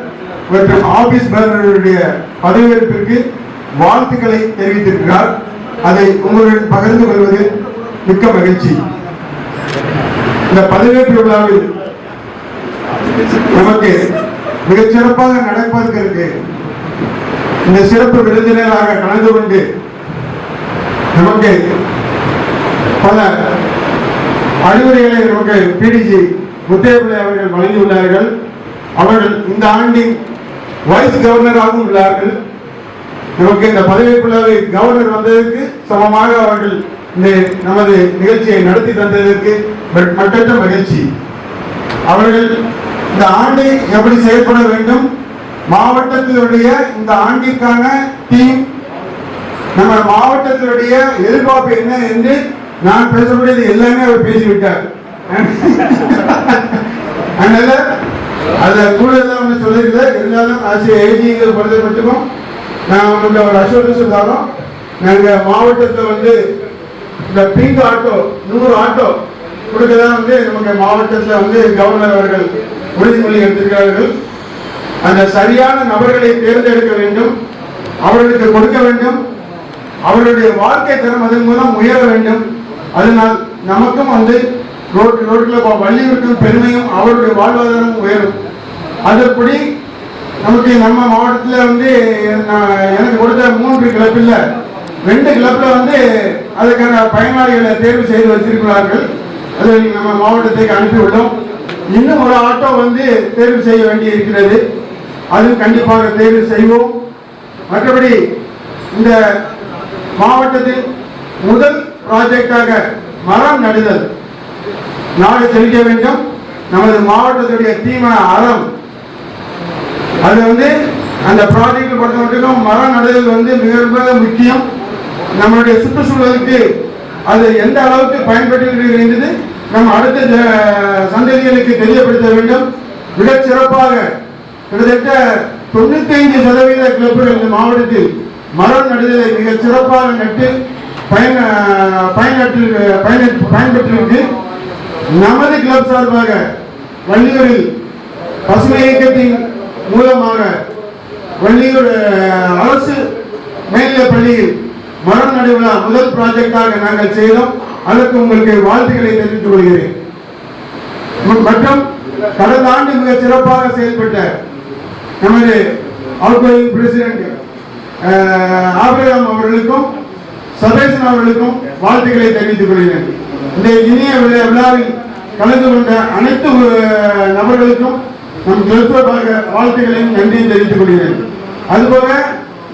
மற்றும் ஆபீஸ் பேரருடைய பதவியேற்பிற்கு வாழ்த்துக்களை தெரிவித்திருக்கிறார். அதை உங்களுடன் பகிர்ந்து கொள்வதில் மிக்க மகிழ்ச்சி. இந்த பதவியேற்பு விழாவில் நமக்கு மிகச் சிறப்பாக நடப்பதற்கு இந்த சிறப்பு விருந்தினராக கலந்து கொண்டு நமக்கு பல அறிவுரைகளை நமக்கு பிடிஜி முத்தையப்பிள்ளை அவர்கள் வழங்கியுள்ளார்கள். அவர்கள் இந்த ஆண்டின் வைஸ் கவர்னராகவும் உள்ளார்கள். நமக்கு இந்த பதவியேற்பு விழாவை கவர்னர் வந்ததற்கு சமமாக அவர்கள் இந்த நமது நிகழ்ச்சியை நடத்தி தந்ததற்கு மற்றற்ற மகிழ்ச்சி. அவர்கள் இந்த ஆண்டை எப்படி செயல்பட வேண்டும், மாவட்டத்தினுடைய இந்த ஆண்டிற்கான டீம், நம்ம மாவட்டத்தினுடைய எதிர்பார்ப்பு என்ன என்று நான் பேசக்கூடியது எல்லாமே அவர் பேசிவிட்டார். அதனால அத கூடுதலாக ஒன்று சொல்லிருக்கல. இருந்தாலும் ஆசிரியர் ஏஜிங்கிற பொறுத்த மட்டுக்கும் நான் உங்களுக்கு ஒரு அஷூரன்ஸ் தரோம். நாங்கள் மாவட்டத்தில் வந்து இந்த பிங்க் ஆட்டோ 100 ஆட்டோ கொடுக்கதான் வந்து நமக்கு மாவட்டத்தில் வந்து கவர்னர் அவர்கள் உறுதிமொழி எடுத்திருக்கிறார்கள். அந்த சரியான நபர்களை தேர்ந்தெடுக்க வேண்டும், அவர்களுக்கு கொடுக்க வேண்டும், அவருடைய வாழ்க்கை தரம் அதன் மூலம் உயர வேண்டும். அதனால் நமக்கும் வந்து ரோட்டில் வள்ளியூருக்கும் பெருமையும் அவருடைய வாழ்வாதாரமும் உயரும். அதன்படி நமக்கு நம்ம மாவட்டத்தில் வந்து எனக்கு கொடுத்த 3 கிளப்பில் 2 கிளப்பில் வந்து அதுக்கான பயனாளிகளை தேர்வு செய்து வச்சிருக்கிறார்கள். அதை நம்ம மாவட்டத்துக்கு அனுப்பிவிட்டோம். இன்னும் ஒரு ஆட்டோ வந்து தேர்வு செய்ய வேண்டி இருக்கிறது. அது கண்டிப்பாக தேர்வு செய்வோம். மற்றபடி இந்த மாவட்டத்தில் முதல் ப்ராஜெக்டாக மரம் நடுதல், நாடு செழிக்க வேண்டும். நமது மாவட்டத்துடைய தீமான அறம், அது வந்து அந்த ப்ராஜெக்ட் பொறுத்த மட்டும் மரம் நடுதல் வந்து மிக மிக முக்கியம். நம்மளுடைய சுற்றுச்சூழலுக்கு அது எந்த அளவுக்கு பயன்படுகிறது நம்ம அடுத்த சந்ததிகளுக்கு தெரியப்படுத்த வேண்டும். மிகச் சிறப்பாக கிட்டத்தட்ட 95% கிளப்புகள் இந்த மாவட்டத்தில் மரம் நடுதலை மிகச் சிறப்பாக நட்டு பயன்பெற்றிருக்கு. நமது கிளப் சார்பாக வள்ளியூரில் பசுமை இயக்கத்தின் மூலமாக வள்ளியூர் அரசு மேல்நிலைப் பள்ளியில் மரம் நடு விழா முதல் ப்ராஜெக்டாக நாங்கள் செய்தோம். அதற்கு உங்களுக்கு வாழ்த்துக்களை தெரிவித்துக் கொள்கிறேன். மற்றும் கடந்த ஆண்டு மிக சிறப்பாக செயல்பட்ட நமது அவுட்கோயிங் பிரசிடென்ட் ஆபிரகாம் அவர்களுக்கும் சபேசன் அவர்களுக்கும் வாழ்த்துக்களை தெரிவித்துக் கொள்கிறேன். இந்த இனிய விழாவில் கலந்து கொண்ட அனைத்து நபர்களுக்கும் நம் கிளப்பாக வாழ்த்துக்களையும் நன்றியும் தெரிவித்துக் கொள்கிறேன். அதுபோக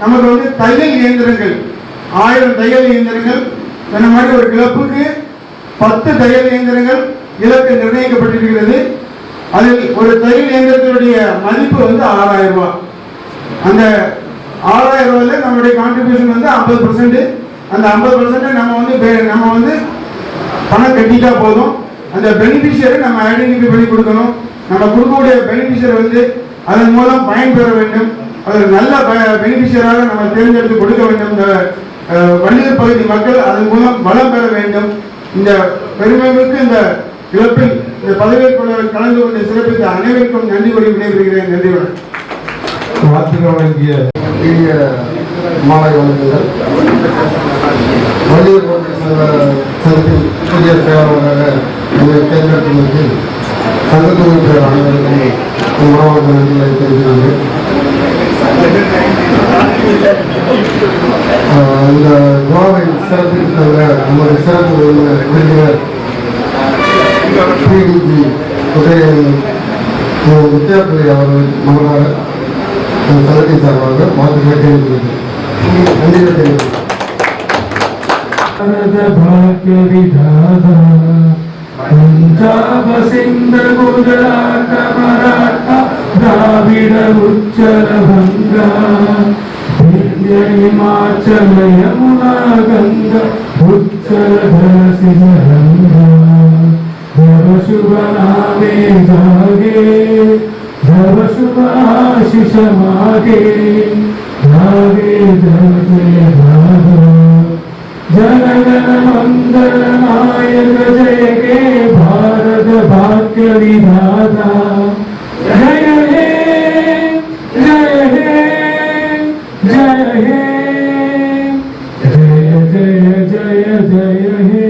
நமக்கு தையல் இயந்திரங்கள் 1000 தையல் இயந்திரங்கள் இந்த மாதிரி ஒரு கிளப்புக்கு 10 தையல் இயந்திரங்கள் இலக்கு நிர்ணயிக்கப்பட்டிருக்கிறது. அதில் ஒரு தையல் இயந்திரத்தினுடைய மதிப்பு 6000 ரூபாய். அந்த 6000 ரூபாயில நம்முடைய கான்ட்ரிபியூஷன் 50%. அந்த 50% நம்ம பணம் கட்டிட்டா போதும். அந்த பெனிஃபிஷியரை நம்ம ஐடென்டிஃபை பண்ணி கொடுக்கணும். நம்ம கொடுக்கக்கூடிய பெனிஃபிஷியர் அதன் மூலம் பயன்பெற வேண்டும். அது நல்ல பெனிஃபிஷியராக நம்ம தேர்ந்தெடுத்து கொடுக்க வேண்டும். இந்த வள்ளியூர் பகுதி மக்கள் அதன் மூலம் பலம் பெற வேண்டும். இந்த பெருமைமிக்க இந்த இழப்பில் இந்த பதவியேற்பாளர்கள் கலந்து கொண்டு சிறப்பித்த அனைவருக்கும் நன்றி கூறி விடைபெறுகிறேன். நன்றி வணக்கம். வாழ்த்துக்கள் வழங்கிய மாலை வழங்குகள். வள்ளியூர் சங்கத்தில் புதிய செயலாளராக என்னை தேர்ந்தெடுத்ததற்கு சங்கத்து உறுப்பினர் அனைவருக்கும் உறவாக நன்றிகளை தெரிவிக்கிறேன். இந்த விழாவை சிறப்பித்து தவிர நமது சிறப்பு விருந்தினர் பிடிஜி வித்யாபிள்ளை அவர்கள் மகனாக சங்கத்தின் சார்பாக வாழ்த்துக்களை தெரிவித்துள்ளது. நன்றிகளை தெரிவித்துள்ளது. भाग्य विधाता पंजाब सिंध गुजरात मराठा द्राविड उच्चल गंगा विंध्य हिमाचल यमुना गंगा उच्चल धरसिंगा जब शुभ नामे जागे जब शुभ आशीष मागे जागे जय भागा जनगण मंगल नायक जय हे भारत भाग्य विधाता जय हे जय हे जय हे जय जय जय जय हे.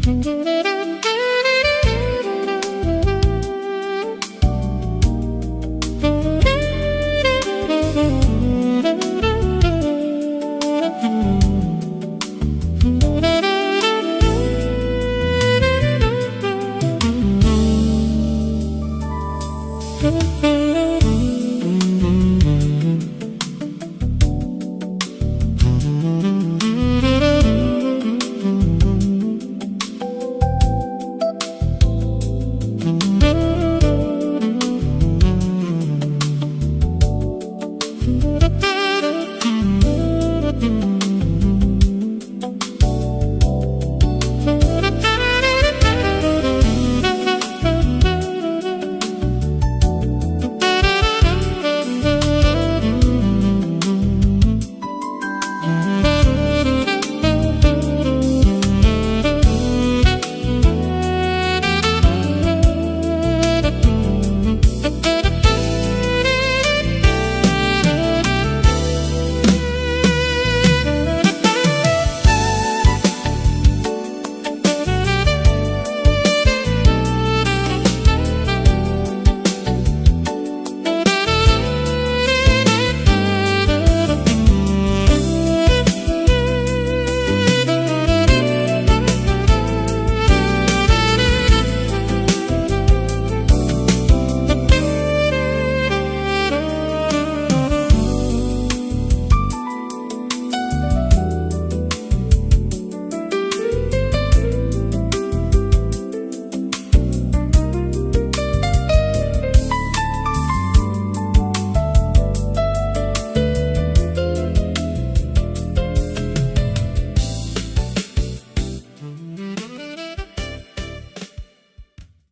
Thank you.